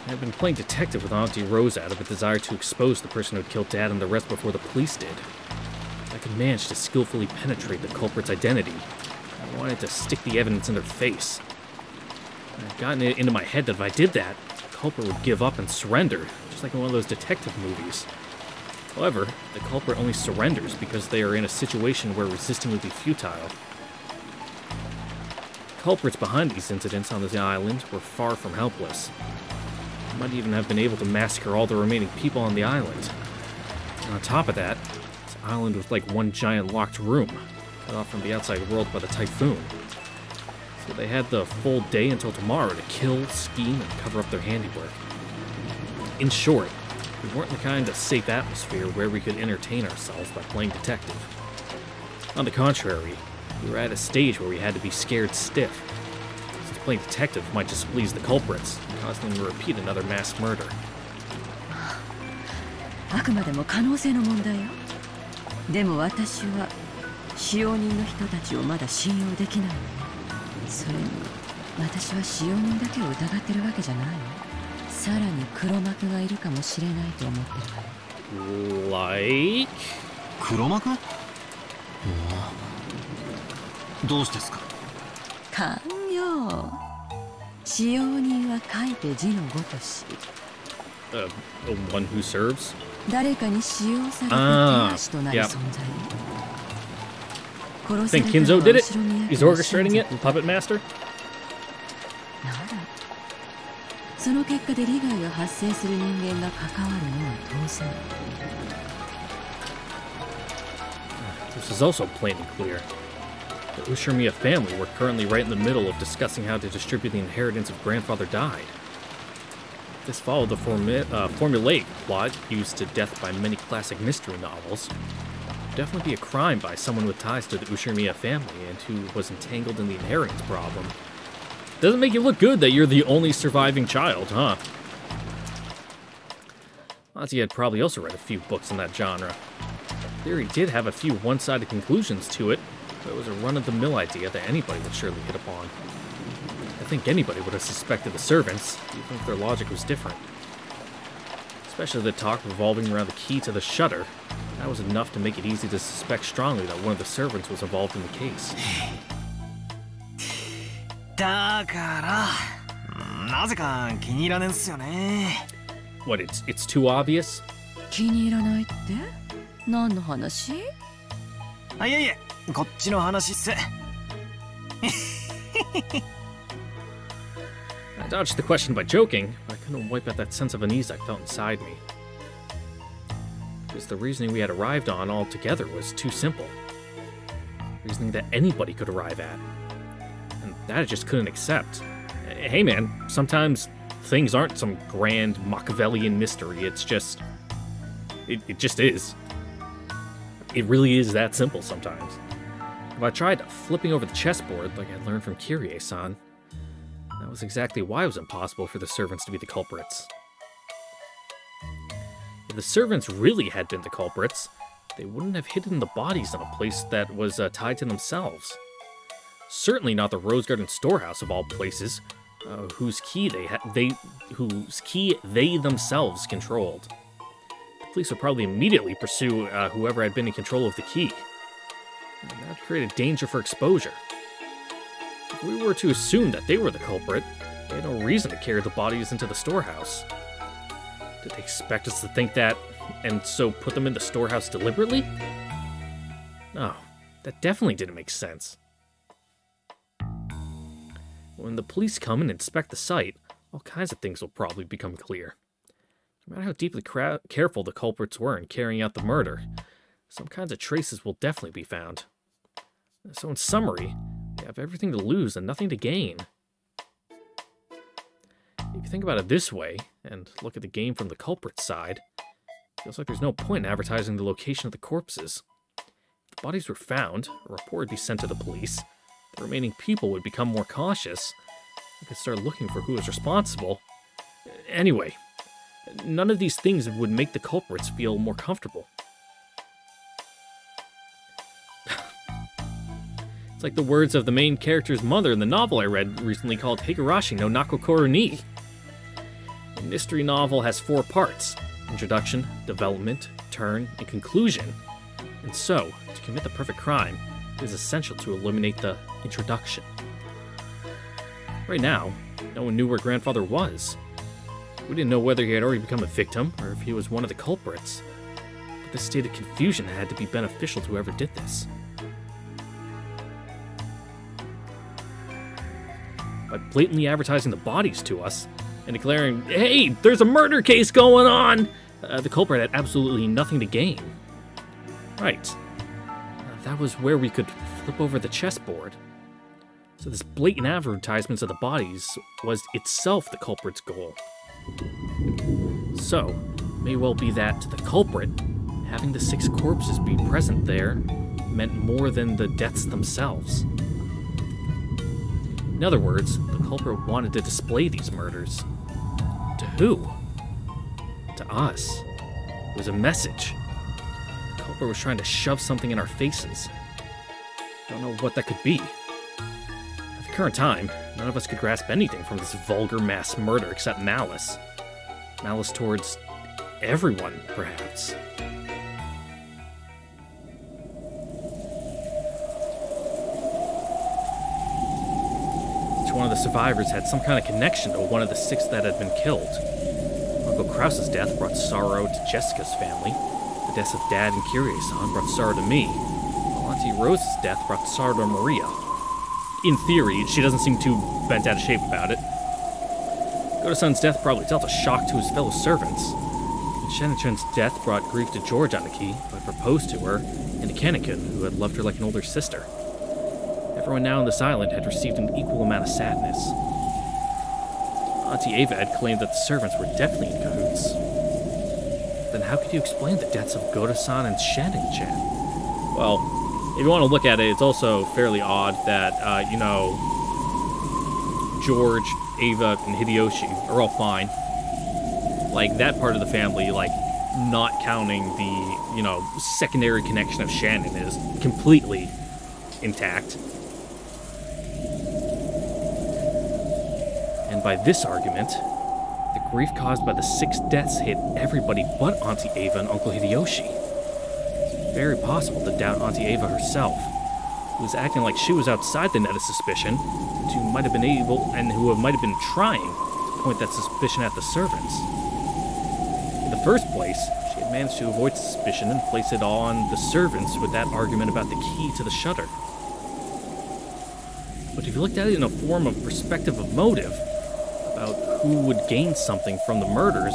I've been playing detective with Auntie Rose out of a desire to expose the person who had killed Dad and the rest before the police did. I could manage to skillfully penetrate the culprit's identity. I wanted to stick the evidence in their face. I'd gotten it into my head that if I did that, the culprit would give up and surrender, just like in one of those detective movies. However, the culprit only surrenders because they are in a situation where resisting would be futile. The culprits behind these incidents on the island were far from helpless. They might even have been able to massacre all the remaining people on the island. And on top of that, this island was like one giant locked room, cut off from the outside world by the typhoon. So they had the full day until tomorrow to kill, scheme, and cover up their handiwork. In short, we weren't the kind of safe atmosphere where we could entertain ourselves by playing detective. On the contrary, we were at a stage where we had to be scared stiff, since playing detective might displease the culprits and cause them to repeat another mass murder. あくまでも可能性の問題よ。でも私は使用人の人たちをまだ信用できないのね。それに私は使用人だけを疑ってるわけじゃないの。さらに黒幕がいるかもしれないと思ってるわよ。Like? 黒幕？どうしてですか？勘よ。使用人は書いて字のごとし。One who serves? 誰かに使用されて手足となる存在。Think Kinzo did it? He's orchestrating it? Puppet Master? ならその結果で利害が発生する人間が関わるのは当然。This is also plain and clear. The Ushirmiya family were currently right in the middle of discussing how to distribute the inheritance if grandfather died. This followed the formulaic plot used to death by many classic mystery novels. It would definitely be a crime by someone with ties to the Ushirmiya family and who was entangled in the inheritance problem. Doesn't make you look good that you're the only surviving child, huh? Auntie had probably also read a few books in that genre. The theory did have a few one-sided conclusions to it, but it was a run-of-the-mill idea that anybody would surely hit upon. I think anybody would have suspected the servants, even if their logic was different. Especially the talk revolving around the key to the shutter. That was enough to make it easy to suspect strongly that one of the servants was involved in the case. だからなぜか気に入らねえんすよね。What, it's too obvious? 気に入らないって何の話？あ、いえいえ、こっちの話っす。I dodged the question by joking, but I couldn't wipe out that sense of unease I felt inside me. Because the reasoning we had arrived on altogether was too simple. Reasoning that anybody could arrive at. And that I just couldn't accept. Hey man, sometimes things aren't some grand Machiavellian mystery, it's just... It just is. It really is that simple sometimes. If I tried flipping over the chessboard like I learned from Kyrie-san, that was exactly why it was impossible for the servants to be the culprits. If the servants really had been the culprits, they wouldn't have hidden the bodies in a place that was tied to themselves. Certainly not the Rose Garden storehouse of all places, whose key they themselves controlled. The police would probably immediately pursue whoever had been in control of the key. And that would create a danger for exposure. If we were to assume that they were the culprit, they had no reason to carry the bodies into the storehouse. Did they expect us to think that, and so put them in the storehouse deliberately? No, that definitely didn't make sense. When the police come and inspect the site, all kinds of things will probably become clear. No matter how deeply careful the culprits were in carrying out the murder, some kinds of traces will definitely be found. So in summary, we have everything to lose and nothing to gain. If you think about it this way, and look at the game from the culprit's side, it feels like there's no point in advertising the location of the corpses. If the bodies were found, a report would be sent to the police, the remaining people would become more cautious, they could start looking for who is responsible. Anyway, none of these things would make the culprits feel more comfortable. It's like the words of the main character's mother in the novel I read recently called Higurashi no Nakokoro ni. The mystery novel has 4 parts: introduction, development, turn, and conclusion. And so, to commit the perfect crime, it is essential to eliminate the introduction. Right now, no one knew where Grandfather was. We didn't know whether he had already become a victim, or if he was one of the culprits. But this state of confusion had to be beneficial to whoever did this. By blatantly advertising the bodies to us, and declaring, "Hey, there's a murder case going on!" The culprit had absolutely nothing to gain. Right. That was where we could flip over the chessboard. So this blatant advertisements of the bodies was itself the culprit's goal. So, it may well be that to the culprit, having the 6 corpses be present there meant more than the deaths themselves. In other words, the culprit wanted to display these murders. To who? To us. It was a message. The culprit was trying to shove something in our faces. Don't know what that could be. At the current time, none of us could grasp anything from this vulgar mass murder except malice. Malice towards everyone, perhaps. Each one of the survivors had some kind of connection to one of the 6 that had been killed. Uncle Krause's death brought sorrow to Jessica's family. The deaths of Dad and Kyrie-san brought sorrow to me. While Auntie Rose's death brought sorrow to Maria. In theory, she doesn't seem too bent out of shape about it. Goto-san's death probably dealt a shock to his fellow servants. And Shannon-chan's death brought grief to George Aniki, who had proposed to her, and to Kanekun, who had loved her like an older sister. Everyone now on this island had received an equal amount of sadness. Auntie Ava had claimed that the servants were definitely in cahoots. Then how could you explain the deaths of Goto-san and Shannon-chan? Well, if you want to look at it, it's also fairly odd that, George, Ava, and Hideyoshi are all fine. Like, that part of the family, like, not counting the, secondary connection of Shannon is completely intact. And by this argument, the grief caused by the 6 deaths hit everybody but Auntie Ava and Uncle Hideyoshi. It's very possible to doubt Auntie Ava herself, who was acting like she was outside the net of suspicion, and who might have been trying to point that suspicion at the servants. In the first place, she had managed to avoid suspicion and place it all on the servants with that argument about the key to the shutter. But if you looked at it in a form of perspective of motive, about who would gain something from the murders,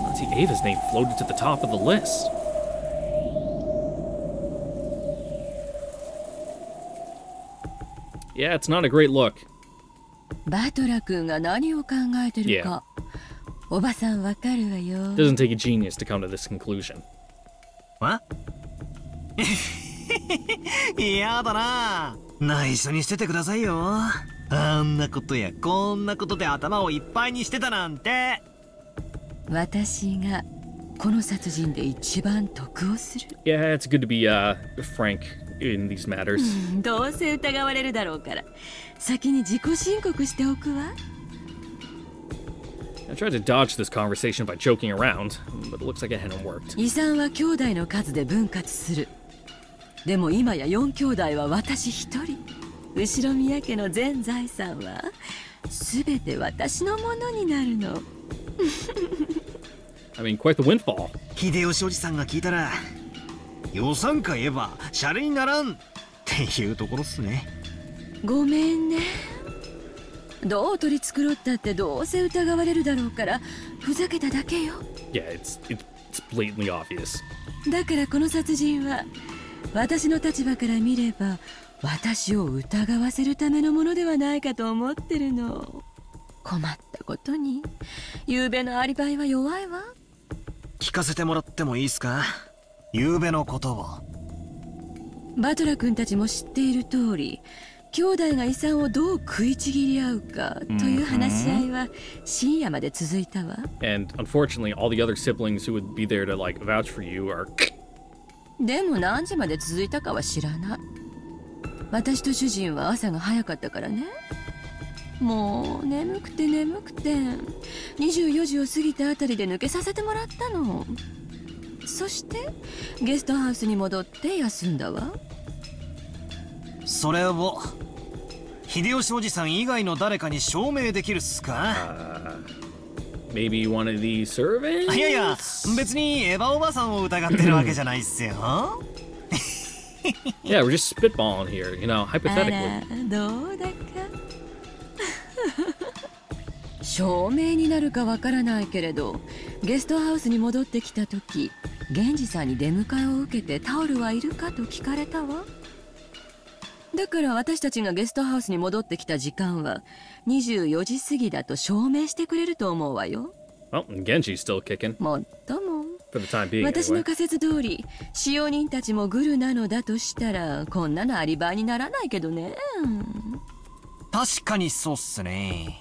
Auntie Ava's name floated to the top of the list. Yeah, it's not a great look. バトラ君が何を考えてるか、おばさんわかるわよ。Doesn't take a genius to come to this conclusion. What? 嫌だな。内緒にしててくださいよ。あんなことやこんなことで頭をいっぱいにしてたなんて。私がこの殺人で一番得をする。Yeah, it's good to be frank in these matters. どうせ疑われるだろうから、先に自己申告しておくわ。I tried to dodge this conversation by joking around, but it looks like it hadn't worked. 遺産は兄弟の数で分割する。でも今や4兄弟は私一人。後宮家の全財産は全て私のものになるの。I mean, quite the windfall. 秀吉おじさんが聞いたら、予算か言えばシャレにならんっていうところっすね。ごめんね。どう取り繕ったってどうせ疑われるだろうからふざけただけよ。Yeah, it's blatantly obvious. だからこの殺人は私の立場から見れば私を疑わせるためのものではないかと思ってるの。困ったことに昨べのアリバイは弱いわ。聞かせてもらってもいいですか？昨べのことを。バトラ君たちも知っている通り、兄弟が遺産をどう食いちぎり合うかという話し合いは深夜まで続いたわ。And unfortunately, all the other siblings who would be there to like vouch for you are. でも何時まで続いたかは知らない。私と主人は朝が早かったからね。もう眠くて24時を過ぎたあたりで抜けさせてもらったの。そしてゲストハウスに戻って休んだわ。それを秀吉おじさん以外の誰かに証明できるっすか？ Maybe one of the servants? いやいや、別にエヴァおばさんを疑ってるわけじゃないっすよ。Yeah, we're just spitballing here, you know, hypothetically. あら、どうだか。証明になるかわからないけれど、ゲストハウスに戻ってきた時、源氏さんに出迎えを受けてタオルはいるかと聞かれたわ。だから私たちがゲストハウスに戻ってきた時間は24時過ぎだと証明してくれると思うわよ。Well, Genji's still kicking. もっとも。For the time being, 私の anyway. 仮説通り、使用人たちもグルなのだとしたら、こんなのアリバイにならないけどね。確かにそうっすね。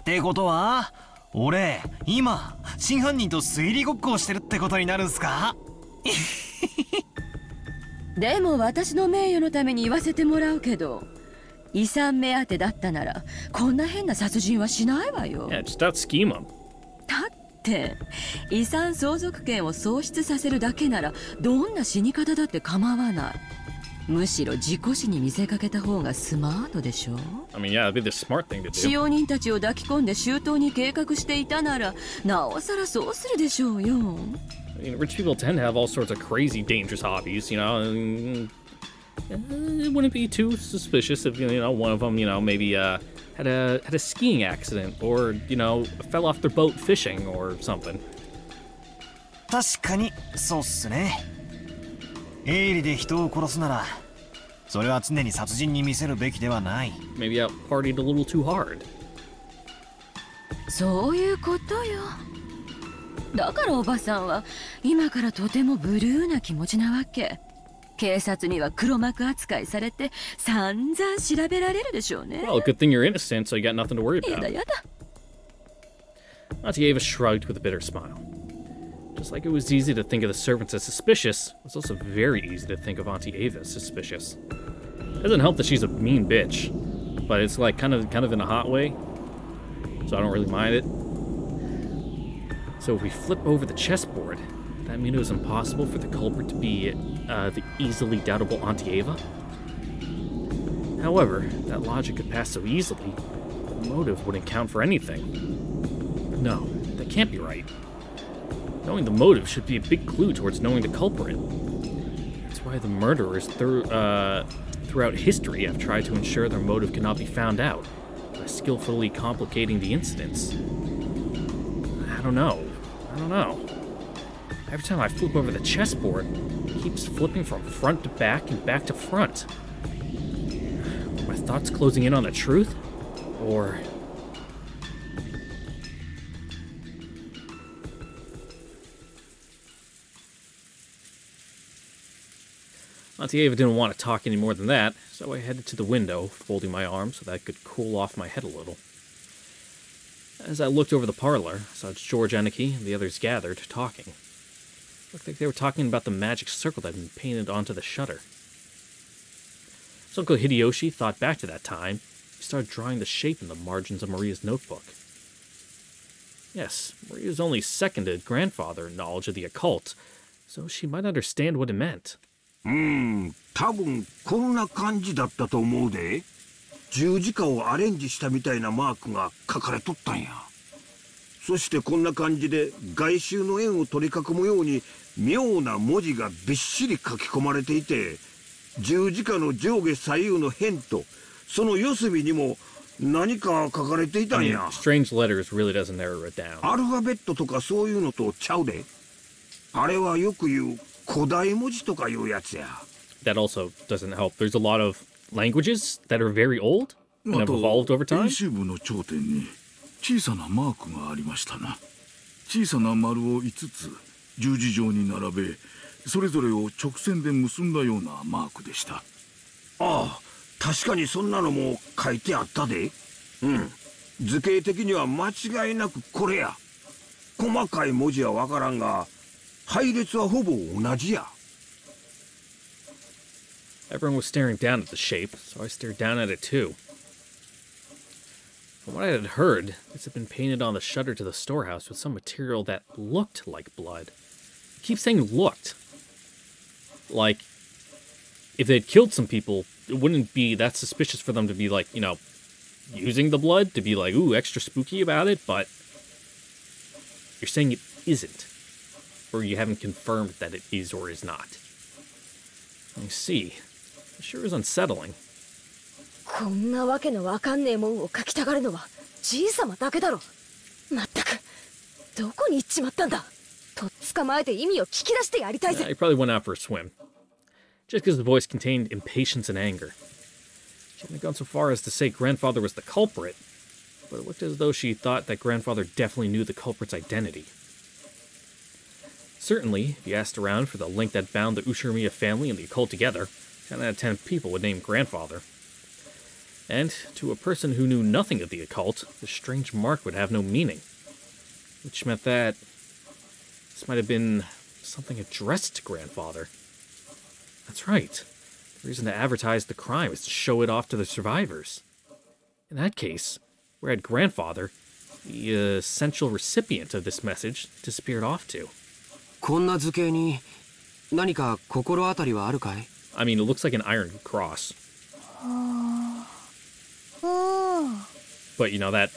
ってことは、俺、今、真犯人と推理ごっこをしてるってことになるんすか？でも私の名誉のために言わせてもらうけど、遺産目当てだったならこんな変な殺人はしないわよ。Yeah, just out scheme them. だって遺産相続権を喪失させるだけならどんな死に方だって構わない。むしろ事故死に見せかけた方がスマートでしょ。 I mean, yeah, it'd be the smart thing to 使 do. 用人たちを抱き込んで周到に計画していたならなおさらそうするでしょうよ。I mean, rich people tend to have all sorts of crazy, dangerous hobbies, you know. And, it wouldn't be too suspicious if, you know, one of them, you know, maybe had a skiing accident or, you know, fell off their boat fishing or something. 確かにそうっすね。営利で人を殺すなら、それは常に殺人に見せるべきではない。Maybe out partied a little too hard. そういうことよ。だからおばさんは今からとてもブルーな気持ちなわけ。警察には黒幕扱いされて散々調べられるでしょうね。Well, good thing you're innocent, so you got nothing to worry やだ about. やだ。Auntie Ava shrugged with a bitter smile. Just like it was easy to think of the servants as suspicious, it was also very easy to think of Auntie Ava as suspicious. It doesn't help that she's a mean bitch, but it's like kind of in a hot way, so I don't really mind it. So if we flip over the chessboard, that mean it was impossible for the culprit to be the easily doubtable Auntie Ava? However, that logic could pass so easily, the motive wouldn't count for anything. No, that can't be right. Knowing the motive should be a big clue towards knowing the culprit. That's why the murderers throughout history have tried to ensure their motive cannot be found out, by skillfully complicating the incidents. I don't know. Every time I flip over the chessboard, it keeps flipping from front to back and back to front. Are my thoughts closing in on the truth? Or... Auntie Ava didn't want to talk any more than that, so I headed to the window, folding my arms so that I could cool off my head a little. As I looked over the parlor, I saw George Eneke and the others gathered, talking. Looked like they were talking about the magic circle that had been painted onto the shutter. So Uncle Hideyoshi thought back to that time. He started drawing the shape in the margins of Maria's notebook. Yes, Maria's only seconded grandfather in knowledge of the occult, so she might understand what it meant. 多分こんな感じだったと思うで。十字架をアレンジしたみたいなマークが書かれとったんや。そしてこんな感じで外周の円を取り囲むように妙な文字がびっしり書き込まれていて、十字架の上下左右の辺とその四隅にも何か書かれていたんや。Strange letters really doesn't narrow it down. アルファベットとかそういうのとちゃうで。あれはよく言う古代文字とかいうやつや。That also doesn't help. There's a lot of languages that are very old and have evolved over time. 編集部の頂点に小さなマークがありましたな。小さな丸を5つ十字状に並べ、それぞれを直線で結んだようなマークでした。ああ、確かにそんなのも書いてあったで。うん、図形的には間違いなくこれや。細かい文字はわからんが、配列はほぼ同じや。Everyone was staring down at the shape, so I stared down at it too. From what I had heard, this had been painted on the shutter to the storehouse with some material that looked like blood. I keep saying looked. Like, if they'd killed some people, it wouldn't be that suspicious for them to be like, you know, using the blood, to be like, ooh, extra spooky about it, but you're saying it isn't. Or you haven't confirmed that it is or is not. I see. It sure is unsettling. こんなわけのわかんねえもんを書きたがるのはじいさまだけだろ。まったくどこに行っちまったんだ。とっ捕まえて意味を聞き出してやりたいぜ。He probably went out for a swim. Just because the voice contained impatience and anger. She hadn't gone so far as to say grandfather was the culprit, but it looked as though she thought that grandfather definitely knew the culprit's identity. Certainly, if you asked around for the link that bound the Ushiromiya family and the occult together, 10 out of 10 people would name grandfather. And to a person who knew nothing of the occult, the strange mark would have no meaning. Which meant that this might have been something addressed to grandfather. That's right. The reason to advertise the crime is to show it off to the survivors. In that case, where had grandfather, the essential recipient of this message, disappeared off to? こんな図形に何か心当たりはあるかい? I mean, it looks like an iron cross. But you know, that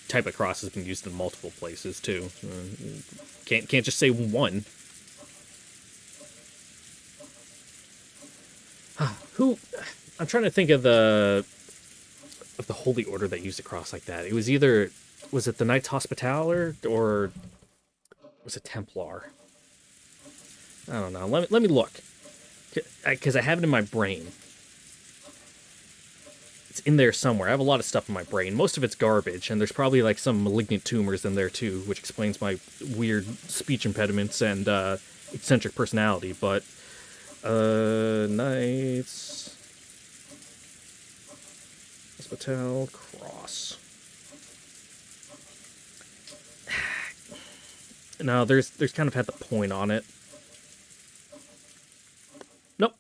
type of cross has been used in multiple places too. Can't just say one. Who? I'm trying to think of the holy order that used a cross like that. It was either, was it the Knights Hospitaller or was it Templar? I don't know. Let me look, because I have it in my brain. It's in there somewhere. I have a lot of stuff in my brain. Most of it's garbage, and there's probably like some malignant tumors in there too, which explains my weird speech impediments and eccentric personality. But Knights Hospital Cross. No, there's kind of had the point on it. Nope.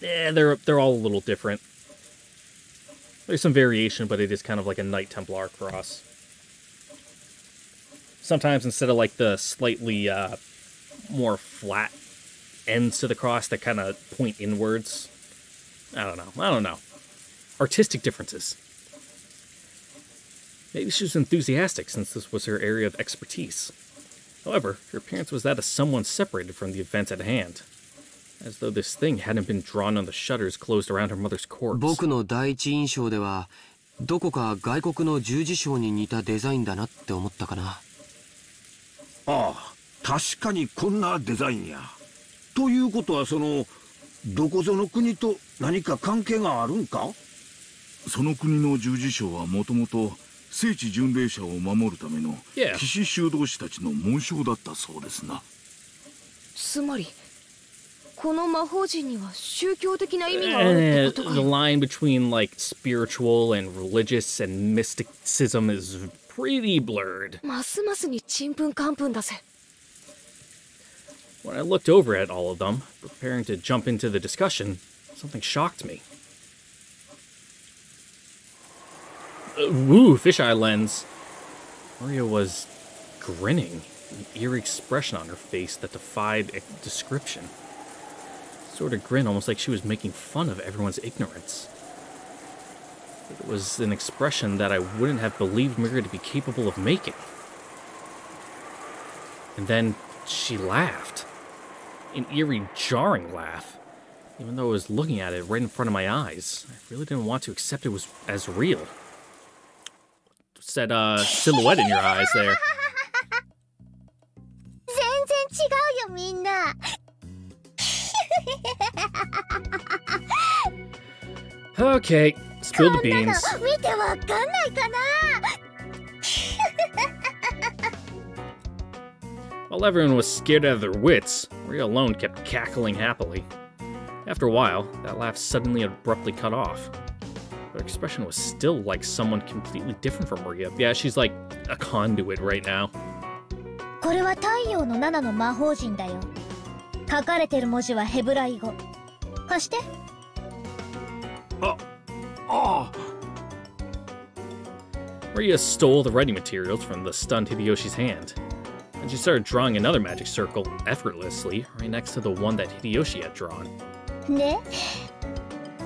Yeah, they're all a little different. There's some variation, but it is kind of like a Knight Templar cross. Sometimes instead of like the slightly more flat ends to the cross that kind of point inwards. I don't know. Artistic differences. Maybe she was enthusiastic since this was her area of expertise. However, her appearance was that of someone separated from the events at hand. As though this thing hadn't been drawn on the shutters closed around her mother's corpse. 僕の第一印象ではどこか外国の十字章に似たデザインだなって思ったかな。ああ、確かにこんなデザインや。ということはそのどこぞの国と何か関係があるんか？その国の十字章はもともと聖地巡礼者を守るための騎士修道士たちの紋章だったそうですな。つまりこの魔法陣には宗教的な意味があるってことか。 The line between like spiritual and religious and mysticism is pretty blurred. ますますにちんぷんかんぷんだぜ。 When I looked over at all of them, preparing to jump into the discussion, something shocked me. Ooh, fisheye lens. Maria was grinning, an eerie expression on her face that defied description. Sort of grin, almost like she was making fun of everyone's ignorance. It was an expression that I wouldn't have believed Maria to be capable of making. And then she laughed. An eerie, jarring laugh. Even though I was looking at it right in front of my eyes, I really didn't want to accept it was as real. Said silhouette in your eyes there. 全然違うよみんな。Okay, spill the beans. 見てわかんないかな While everyone was scared out of their wits, Maria alone kept cackling happily. After a while, that laugh suddenly abruptly cut off. Her expression was still like someone completely different from Maria. Yeah, she's like a conduit right now. これは太陽の7の魔法陣だよ。書かれてる文字はヘブライ語。貸して。Maria stole the writing materials from the stunned Hideyoshi's hand, and she started drawing another magic circle effortlessly right next to the one that Hideyoshi had drawn. ね、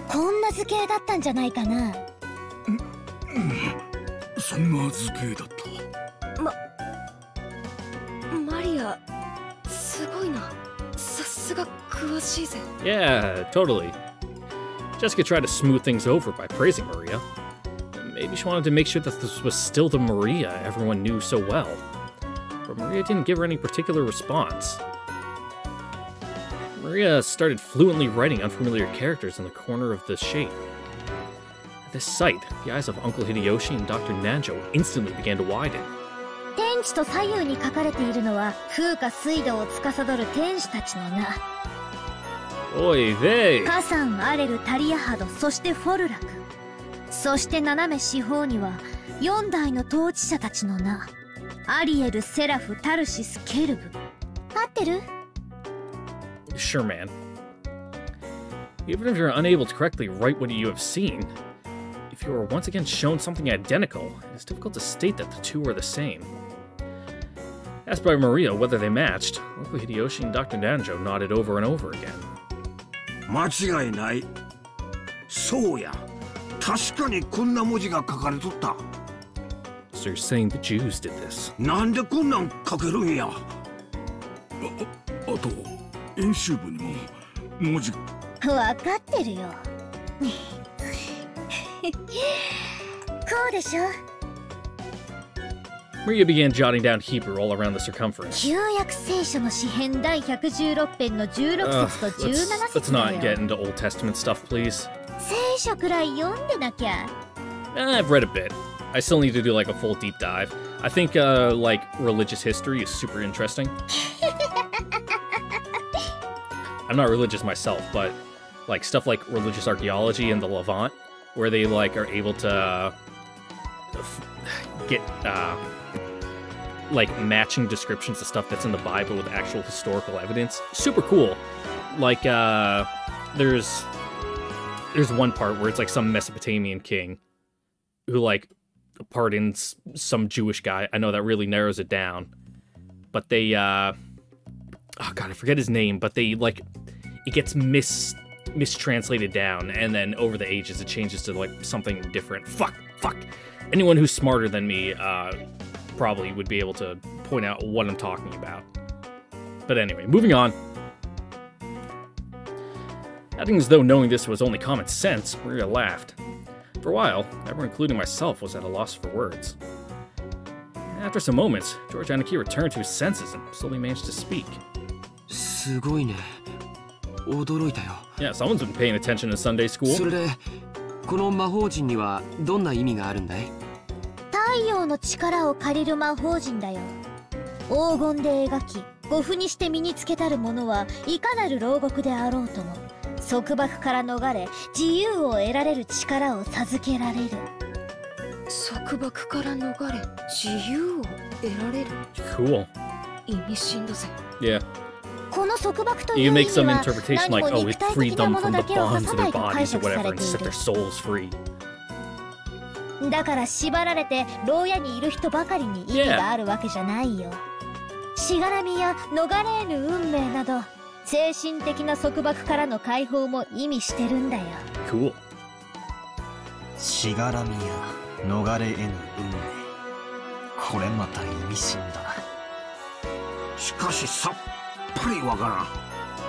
こんな図形だったんじゃないかな。そんな図形だった。マリア、すごいな。さすが詳しいぜ。Yeah, totally. Jessica tried to smooth things over by praising Maria. Maybe she wanted to make sure that this was still the Maria everyone knew so well. But Maria didn't give her any particular response. Maria started fluently writing unfamiliar characters in the corner of the shape. At this sight, the eyes of Uncle Hideyoshi and Dr. Nanjo instantly began to widen. 天地と左右に書かれているのは風化水道を司る天使たちの名。おいで。カサン、アレル、タリアハド、そしてフォルラク。そして斜め四方には4代の統治者たちの名。アリエル、セラフ、タルシス、ケルブ。合ってる？ Sure, man. Even if you're unable to correctly write what you have seen, if you are once again shown something identical, it is difficult to state that the two are the same. Asked by Maria whether they matched, Uncle Hideyoshi and Dr. Nanjo nodded over and over again. 間違いない。そうや。確かにこんな文字が書かれとった。So you're saying the Jews did this? なんでこんなん書けるんや。あと演習部にも文字。わかってるよ。こうでしょ。Maria began jotting down Hebrew all around the circumference. 旧約聖書の詩編第116編の16節と17節 Let's だ not よ。 get into Old Testament stuff, please. 聖書くらい読んでなきゃ。I've read a bit. I still need to do like a full deep dive. I think like religious history is super interesting. I'm not religious myself, but like stuff like religious archaeology in the Levant, where they like are able to get like matching descriptions of stuff that's in the Bible with actual historical evidence. Super cool. Like there's one part where it's like some Mesopotamian king who like pardons some Jewish guy. I know that really narrows it down, but they oh god, I forget his name, but they like it gets mistranslated down, and then over the ages it changes to like something different. Fuck. Anyone who's smarter than me probably would be able to point out what I'm talking about. But anyway, moving on. Acting as though knowing this was only common sense, Maria laughed. For a while, everyone, including myself, was at a loss for words. After some moments, George Aniki returned to his senses and slowly managed to speak. すごいね。驚いたよ。Yeah, someone's been paying attention in Sunday school. それで、この魔法陣にはどんな意味があるんだい？太陽の力を借りる魔法陣だよ。黄金で描き、護符にして身につけたる者はいかなる牢獄であろうとも束縛から逃れ自由を得られる力を授けられる。束縛から逃れ自由を得られる。 Cool. 意味深だぜ。 Yeah. この束縛という You 意 make 味 some は interpretation 何 like, も oh, 肉 it 体 freed 的な them も from の the だけを bonds 刺 of さ their ないと解 bodies or 釈さ whatever れ and てい set る their。souls free. だから縛られて牢屋にいる人ばかりに意味があるわけじゃないよ。しがらみや逃れ得ぬ運命など精神的な束縛からの解放も意味してるんだよ。 Cool. しがらみや逃れ得ぬ運命。これまた意味深だな。しかしさっぱりわからん。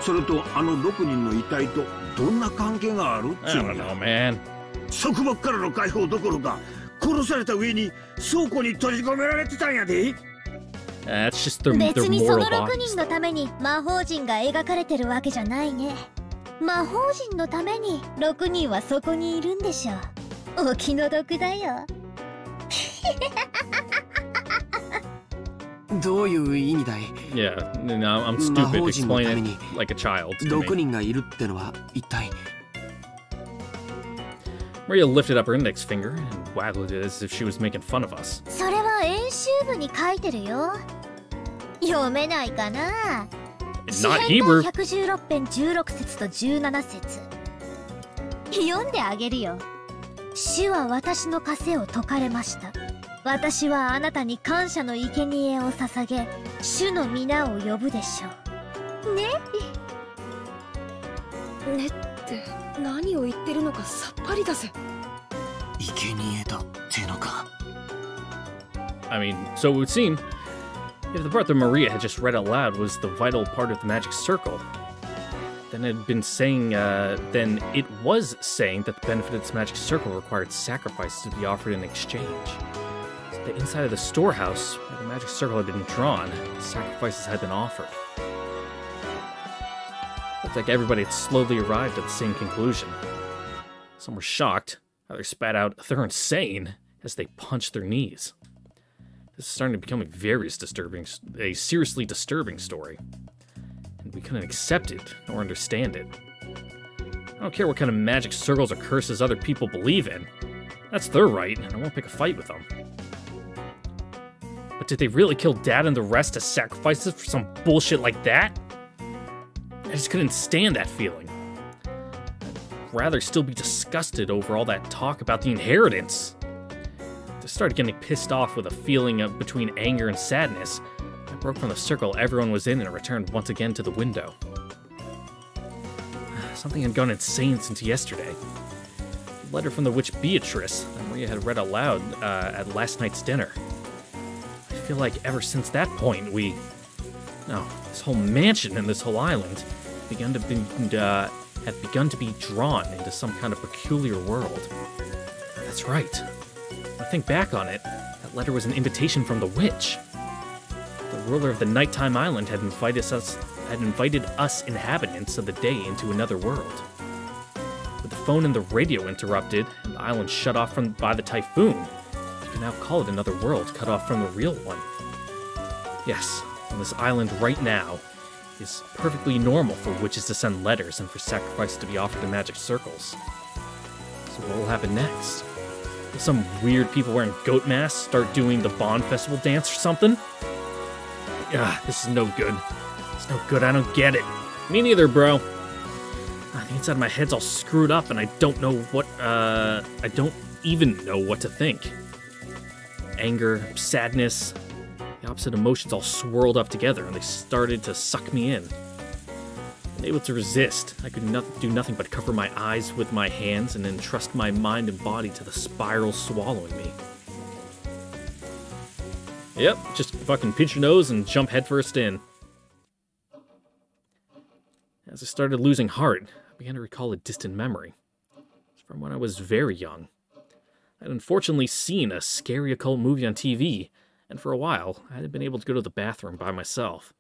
それとあの6人の遺体とどんな関係があるっちゅう I don't know, man. 束縛からの解放どころか殺された上に倉庫に閉じ込められてたんやで。That's just their 別にそ moral の6 bodies. 人のために魔法陣が描かれてるわけじゃないね。魔法陣のために6人はそこにいるんでしょ。お気の毒だよ。どういう意味だい？ Yeah, no, I'm stupid. Explain it like a child to me. 6人がいるってのは一体。Maria lifted up her index finger and waggled it as if she was making fun of us. それは演習部に書いてるよ。読めないかな。 Not Hebrew. 116編16節と17節。読んであげるよ。主は私の枷を解かれました。私はあなたに感謝の生贄を捧げ、主の皆を呼ぶでしょう。ね。ねって何を言ってるのかさっぱりだぜ。生贄だってのか。I mean, so it would seem if the part that Maria had just read out loud was the vital part of the magic circle, then it was saying that the benefit of this magic circle required sacrifices to be offered in exchange. So the inside of the storehouse where the magic circle had been drawn, sacrifices had been offered. Looked like everybody had slowly arrived at the same conclusion. Some were shocked, others spat out, "They're insane," as they punched their knees. This is starting to become a seriously disturbing story. And we couldn't accept it, nor understand it. I don't care what kind of magic circles or curses other people believe in. That's their right, and I won't pick a fight with them. But did they really kill Dad and the rest as sacrifices for some bullshit like that? I just couldn't stand that feeling. I'd rather still be disgusted over all that talk about the inheritance. I started getting pissed off with a feeling of between anger and sadness. I broke from the circle everyone was in and returned once again to the window. Something had gone insane since yesterday. A letter from the witch Beatrice that Maria had read aloud at last night's dinner. I feel like ever since that point, this whole mansion and this whole island have begun to be drawn into some kind of peculiar world. That's right. When I think back on it, that letter was an invitation from the witch. The ruler of the nighttime island had invited us inhabitants of the day into another world. With the phone and the radio interrupted, and the island shut off by the typhoon, you can now call it another world cut off from the real one. Yes, on this island right now is perfectly normal for witches to send letters and for sacrifices to be offered in magic circles. So what will happen next? Will some weird people wearing goat masks start doing the Bond Festival dance or something? This is no good. It's no good, I don't get it. Me neither, bro. The inside of my head's all screwed up and I don't even know what to think. Anger, sadness, the opposite emotions all swirled up together and they started to suck me in. Unable to resist, I could do nothing but cover my eyes with my hands and entrust my mind and body to the spiral swallowing me. Yep, just fucking pinch your nose and jump headfirst in. As I started losing heart, I began to recall a distant memory. It's from when I was very young. I had unfortunately seen a scary occult movie on TV, and for a while, I hadn't been able to go to the bathroom by myself.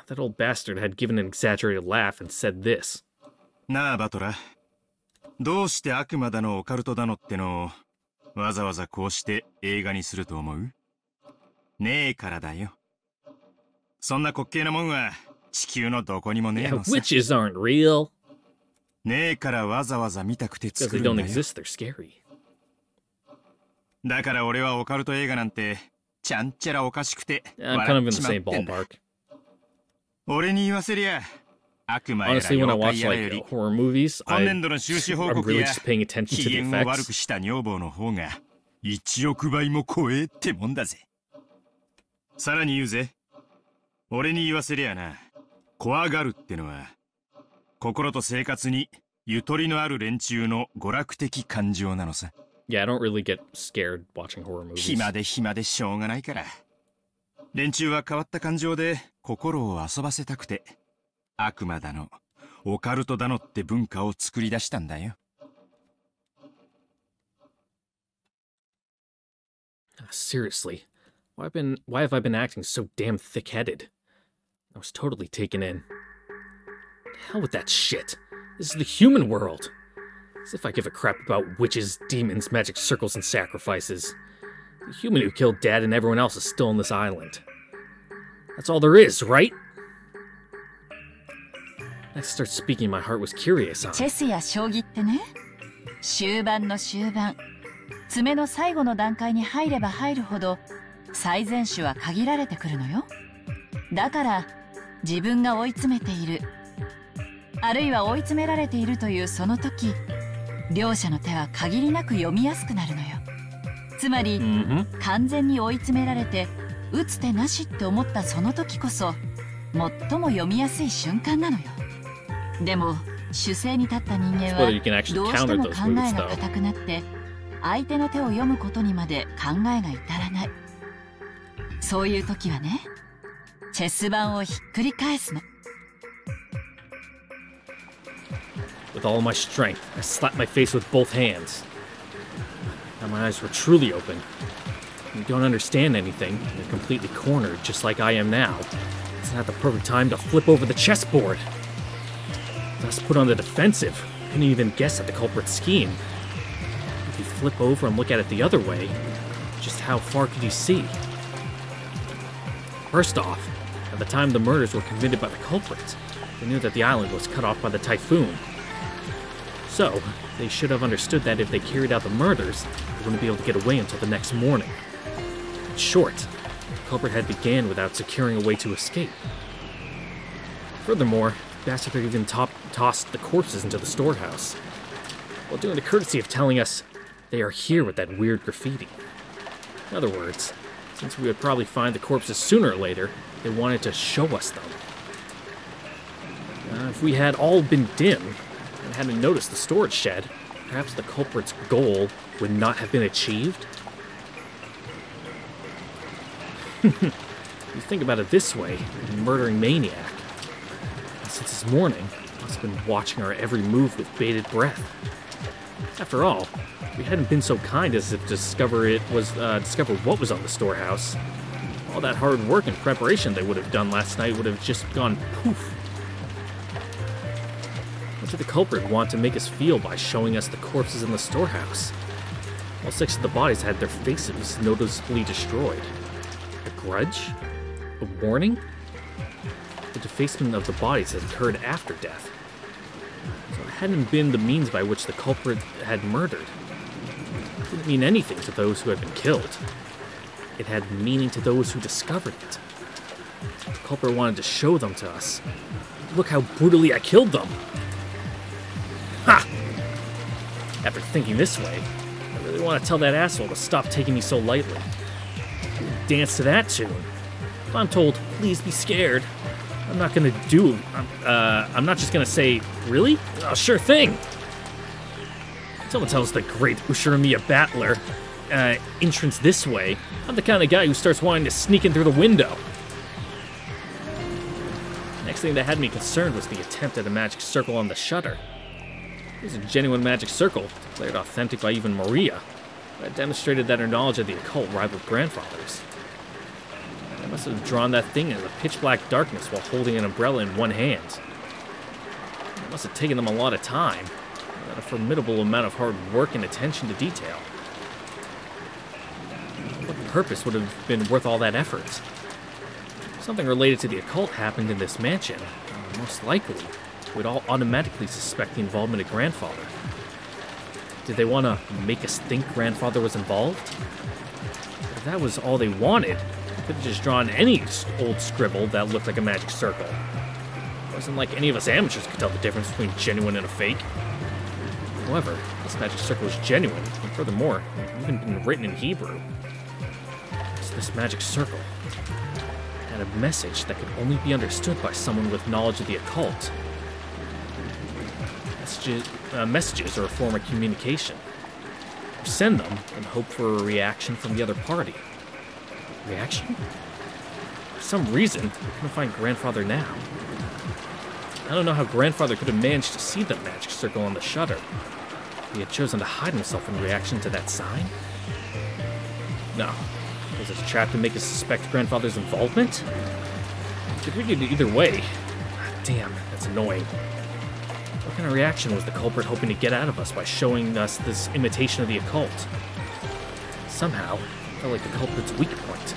That old bastard had given an exaggerated laugh and said this. なあ、バトラ。どうして悪魔だのオカルトだのってのをわざわざこうして映画にすると思う？ねえからだよ。そんな滑稽なもんは地球のどこにもねえのさ。Witches aren't real. ねえからわざわざ見たくて作るんだよ。Because they don't exist, they're scary. だから俺はオカルト映画なんてちゃんちゃらおかしくて笑っちまってんだ。俺に言わせりゃ悪魔やら妖怪やらより今年度の収支報告や機嫌を悪くした女房の方が1億倍も怖えってもんだぜ。さらに言うぜ。俺に言わせりゃな、怖がるってのは心と生活にゆとりのある連中の娯楽的感情なのさ。Yeah, I don't really get scared watching horror movies. 暇でしょうがないから。連中は変わった感情で心を遊ばせたくて、悪魔だの、オカルトだのって文化を作り出したんだよ。Seriously, why have I been acting so damn thick-headed? I was totally taken in. Hell with that shit. This is the human world. As if I give a crap about witches, demons, magic circles, and sacrifices. The human who killed Dad and everyone else is still on this island. That's all there is, right? I started speaking, my heart was curious on. チェスや将棋ってね、終盤の終盤、詰めの最後の段階に入れば入るほど最善手は限られてくるのよ。だから自分が追い詰めている、あるいは追い詰められているというその時、両者の手は限りなく読みやすくなるのよ。つまり、完全に追い詰められて打つ手なしって思ったその時こそ最も読みやすい瞬間なのよ。でも守勢に立った人間はどうしても考えが固くなって相手の手を読むことにまで考えが至らない。そういう時はね、チェス盤をひっくり返すの。With all my strength, I slapped my face with both hands. Now my eyes were truly open. You don't understand anything. You're completely cornered, just like I am now. It's not the perfect time to flip over the chessboard. Thus put on the defensive. Couldn't even guess at the culprit's scheme. If you flip over and look at it the other way, just how far could you see? First off, at the time the murders were committed by the culprits, they knew that the island was cut off by the typhoon. So, they should have understood that if they carried out the murders, they wouldn't be able to get away until the next morning. In short, the culprit had began without securing a way to escape. Furthermore, the bastard had even tossed the corpses into the storehouse, while doing the courtesy of telling us they are here with that weird graffiti. In other words, since we would probably find the corpses sooner or later, they wanted to show us them. If we had all been dim and hadn't noticed the storage shed, perhaps the culprit's goal would not have been achieved? You think about it this way, a murdering maniac. Since this morning, must have been watching our every move with bated breath. After all, if we hadn't been so kind as to discover what was on the storehouse, all that hard work and preparation they would have done last night would have just gone poof. What did the culprit want to make us feel by showing us the corpses in the storehouse? All 6 of the bodies had their faces noticeably destroyed. A grudge? A warning? The defacement of the bodies had occurred after death. So it hadn't been the means by which the culprit had murdered. It didn't mean anything to those who had been killed. It had meaning to those who discovered it. The culprit wanted to show them to us. Look how brutally I killed them! Ha! After thinking this way, I really want to tell that asshole to stop taking me so lightly. Dance to that tune. If I'm told, please be scared, I'm not gonna do. I'm not just gonna say, really? Oh, sure thing. Someone tells the great Ushiromiya battler entrance this way. I'm the kind of guy who starts wanting to sneak in through the window. Next thing that had me concerned was the attempt at a magic circle on the shutter. It was a genuine magic circle, declared authentic by even Maria, that demonstrated that her knowledge of the occult rivaled grandfather's. I must have drawn that thing in the pitch-black darkness while holding an umbrella in one hand. It must have taken them a lot of time, and a formidable amount of hard work and attention to detail. What purpose would have been worth all that effort? Something related to the occult happened in this mansion. Most likely, we'd all automatically suspect the involvement of Grandfather. Did they want to make us think Grandfather was involved? If that was all they wanted, they could have just drawn any old scribble that looked like a magic circle. It wasn't like any of us amateurs could tell the difference between genuine and a fake. However, this magic circle was genuine, and furthermore, it had even been written in Hebrew. So this magic circle had a message that could only be understood by someone with knowledge of the occult. Messages are a form of communication. You send them and hope for a reaction from the other party. Reaction? For some reason, we couldn't find Grandfather now. I don't know how Grandfather could have managed to see the magic circle on the shutter. He had chosen to hide himself in reaction to that sign? No. Was it a trap to make us suspect Grandfather's involvement? You could read it either way. Damn, that's annoying. What kind of reaction was the culprit hoping to get out of us by showing us this imitation of the occult? Somehow, it felt like the culprit's weak point.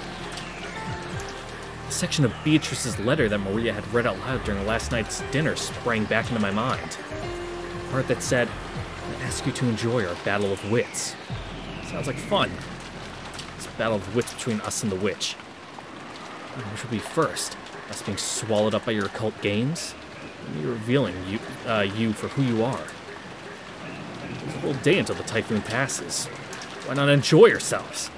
A section of Beatrice's letter that Maria had read out loud during last night's dinner sprang back into my mind. The part that said, "I ask you to enjoy our battle of wits." Sounds like fun. This battle of wits between us and the witch. Which will be first? Us being swallowed up by your occult games? Or me revealing you for who you are? There's a whole day until the typhoon passes. Why not enjoy yourselves?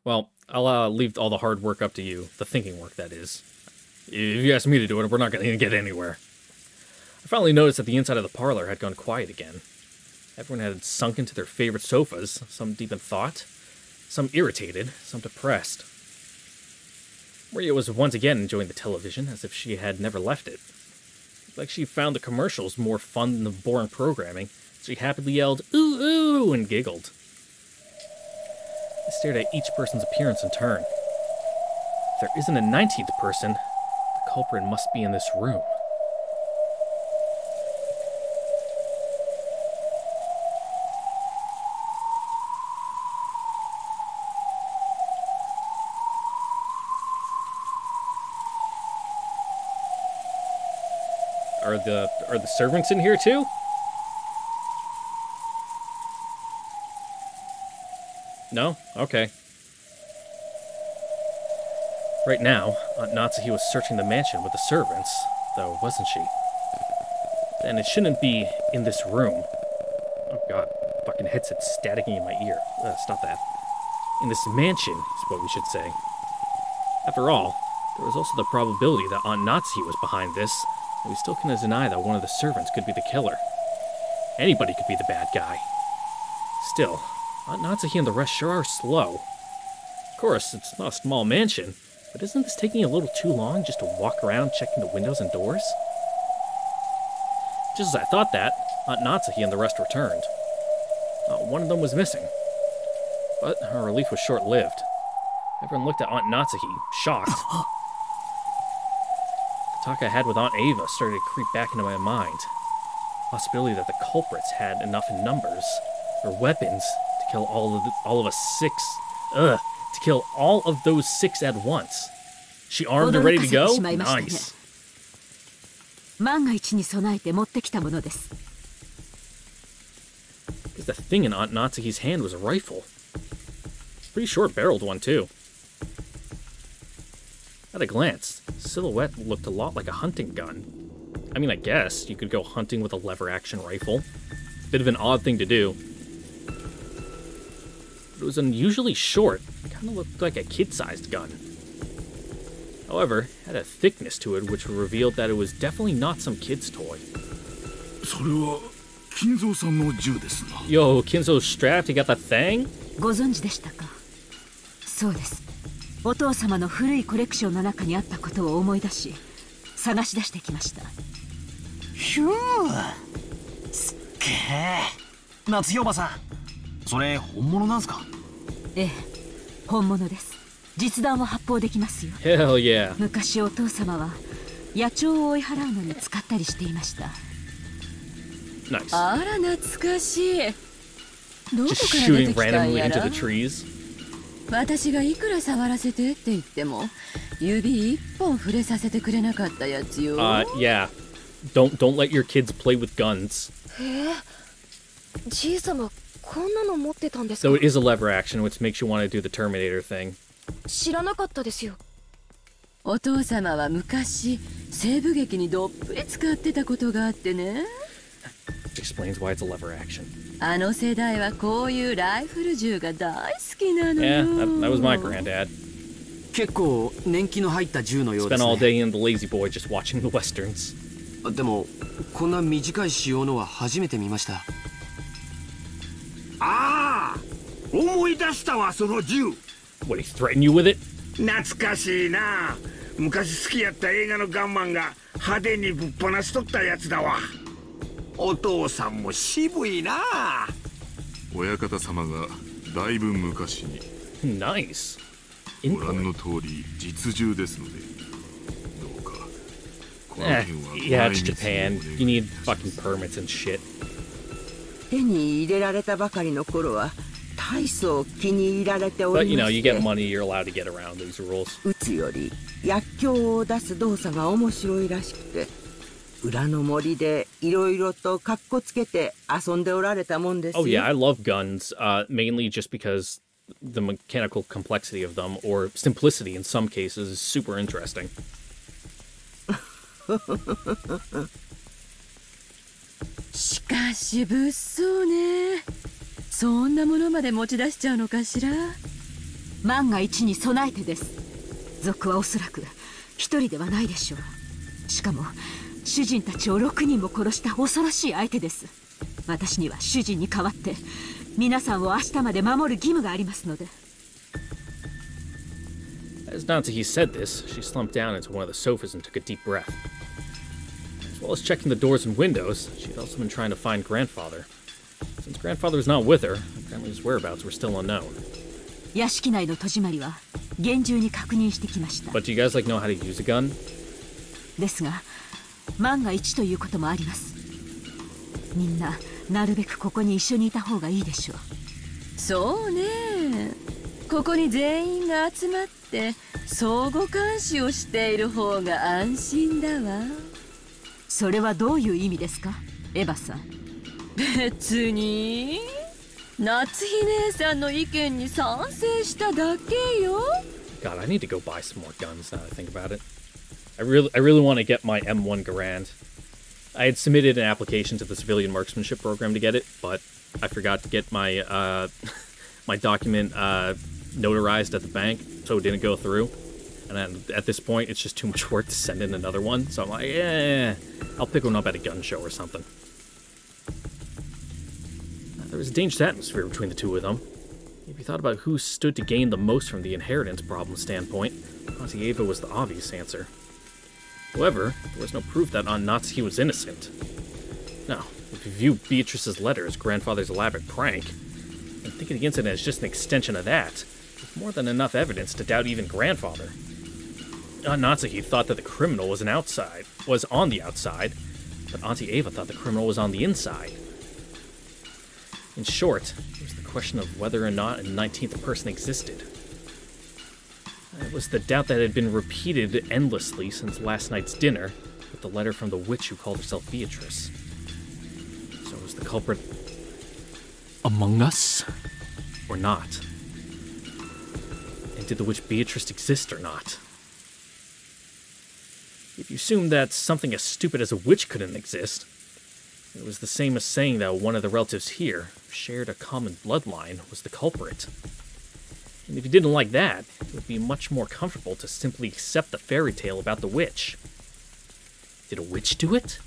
Well, I'll leave all the hard work up to you. The thinking work, that is. If you ask me to do it, we're not going to get anywhere. I finally noticed that the inside of the parlor had gone quiet again. Everyone had sunk into their favorite sofas, some deep in thought, some irritated, some depressed. Maria was once again enjoying the television, as if she had never left it. Like she found the commercials more fun than the boring programming. She happily yelled, "Ooh, ooh," and giggled. I stared at each person's appearance in turn. If there isn't a 19th person, the culprit must be in this room. Are the servants in here too? No? Okay. Right now, Aunt Natsuhi was searching the mansion with the servants, though, wasn't she? And it shouldn't be in this room. Oh god, fucking headset staticking in my ear. Stop that. In this mansion, is what we should say. After all, there was also the probability that Aunt Natsuhi was behind this, and we still cannot deny that one of the servants could be the killer. Anybody could be the bad guy. Still, Aunt Natsuhi and the rest sure are slow. Of course, it's not a small mansion, but isn't this taking a little too long just to walk around checking the windows and doors? Just as I thought that, Aunt Natsuhi and the rest returned. One of them was missing. But her relief was short-lived. Everyone looked at Aunt Natsuhi, shocked. The talk I had with Aunt Ava started to creep back into my mind. The possibility that the culprits had enough in numbers, or weapons, to kill all of us six. To kill all of those six at once. She armed and ready to go? Nice. 万が一に備えて持ってきたものです。 Because the thing in Aunt Natsuhi's hand was a rifle. Pretty short-barreled one, too. At a glance, the silhouette looked a lot like a hunting gun. I mean, I guess you could go hunting with a lever-action rifle. Bit of an odd thing to do. But it was unusually short. It kind of looked like a kid-sized gun. However, it had a thickness to it which revealed that it was definitely not some kid's toy. Yo, Kinzo's strapped, he got the thing? ご存知でしたか? そうです。お父様の古いコレクションの中にあったことを思い出し、探し出してきました。ひゅー、すっげえ。夏日おばさん、それ本物なんすか? ええ、本物です。実弾は発砲できますよ。Hell yeah. 昔お父様は野鳥を追い払うのに使ったりしていました。Nice. あら懐かしい。どこ Just から出て shooting きたん randomly や into ら。 the trees. 私がいくら触らせてって言っても指一本触れさせてくれなかったやつよ。Yeah. Don't let your kids play with guns. へえ。じいさまこんなの持ってたんですか? So it is a lever action, which makes you want to do the Terminator thing. 知らなかったですよ。お父様は昔西部劇にどっぷり使ってたことがあってね。Which explains why it's a lever action. あの世代はこういうライフル銃が大好きなのよ。Yeah, that was my granddad. 結構年季の入った銃のようです Spent ね。 all day in the lazy boy just watching the westerns. でもこんな短い仕様のは初めて見ました。ああ、思い出したわその銃。What, he threatened you with it? 懐かしいな。昔好きやった映画のガンマンが派手にぶっ放しとったやつだわ。お父さんも渋いな。親方様がだいぶ昔に。Nice. Yeah, it's Japan. You need fucking permits and shit. 手に入れられたばかりの頃は大層気に入られてお But り you ま know, し you て get money, you're allowed to get around these rules. 打つより薬莢を出す動作が面白いらしくて裏の森でいろいろとカッコつけて遊んでおられたもんですよ。 Oh yeah, I love guns, mainly just because the mechanical complexity of them, or simplicity in some cases, is super interesting. しかし物騒ね。そんなものまで持ち出しちゃうのかしら。万が一に備えてです。族はおそらく一人ではないでしょう。しかも主人たちを6人も殺した恐ろしい相手です。私には主人に代わって皆さんを明日まで守る義務がありますので。 As Natsuki said this, she slumped down into one of the sofas and took a deep breath. As well as checking the doors and windows, she had also been trying to find Grandfather. Since Grandfather was not with her, apparently his whereabouts were still unknown. 屋敷内の戸締まりは厳重に確認してきました。 But do you guys know how to use a gun? ですが、万が一ということもあります。みんななるべくここに一緒にいた方がいいでしょう。そうね。ここに全員が集まって相互監視をしている方が安心だわ。それはどういう意味ですか、エヴァさん。別に夏日姉さんの意見に賛成しただけよ。 God, I need to go buy some more guns now that I think about it. I really want to get my M1 Garand. I had submitted an application to the civilian marksmanship program to get it, but I forgot to get my my document notarized at the bank, so it didn't go through. And then at this point, it's just too much work to send in another one. So I'm like, yeah, I'll pick one up at a gun show or something. There was a dangerous atmosphere between the two of them. If you thought about who stood to gain the most from the inheritance problem standpoint, Natsuki was the obvious answer. However, there was no proof that Natsuki was innocent. Now, if you view Beatrice's letter as Grandfather's elaborate prank, and thinking against it as just an extension of that, there's more than enough evidence to doubt even Grandfather. Natsuki thought that the criminal was on the outside, but Auntie Ava thought the criminal was on the inside. In short, it was the question of whether or not a 19th person existed. It was the doubt that had been repeated endlessly since last night's dinner, with the letter from the witch who called herself Beatrice. So was the culprit among us, or not? And did the witch Beatrice exist or not? If you assume that something as stupid as a witch couldn't exist, it was the same as saying that one of the relatives here, who shared a common bloodline, was the culprit. And if you didn't like that, it would be much more comfortable to simply accept the fairy tale about the witch. Did a witch do it?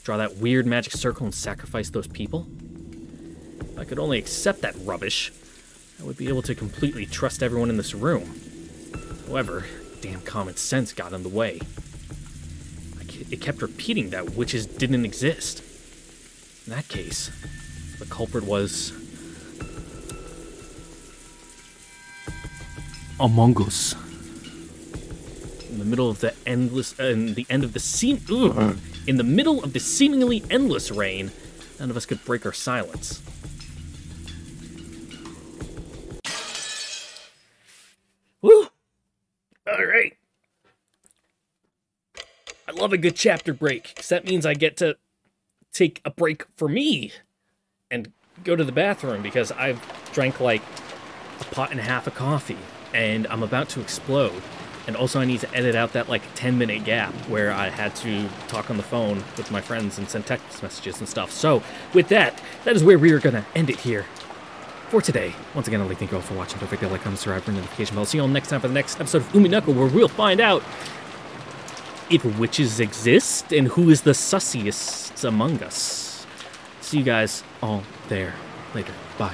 Draw that weird magic circle and sacrifice those people? If I could only accept that rubbish, I would be able to completely trust everyone in this room. However, damn common sense got in the way. It kept repeating that witches didn't exist. In that case, the culprit was among us. In the middle of the endless, in the middle of the seemingly endless rain, none of us could break our silence. Woo! All right. I love a good chapter break, because that means I get to take a break for me and go to the bathroom, because I've drank like a pot and a half of coffee, and I'm about to explode. And also I need to edit out that like 10-minute gap where I had to talk on the phone with my friends and send text messages and stuff. So with that is where we are going to end it here for today. Once again, I'd like to thank you all for watching. Don't forget to like, comment, subscribe, ring the notification bell. See you all next time for the next episode of Umineko, where we'll find out if witches exist and who is the sussiest among us. See you guys all there later. Bye.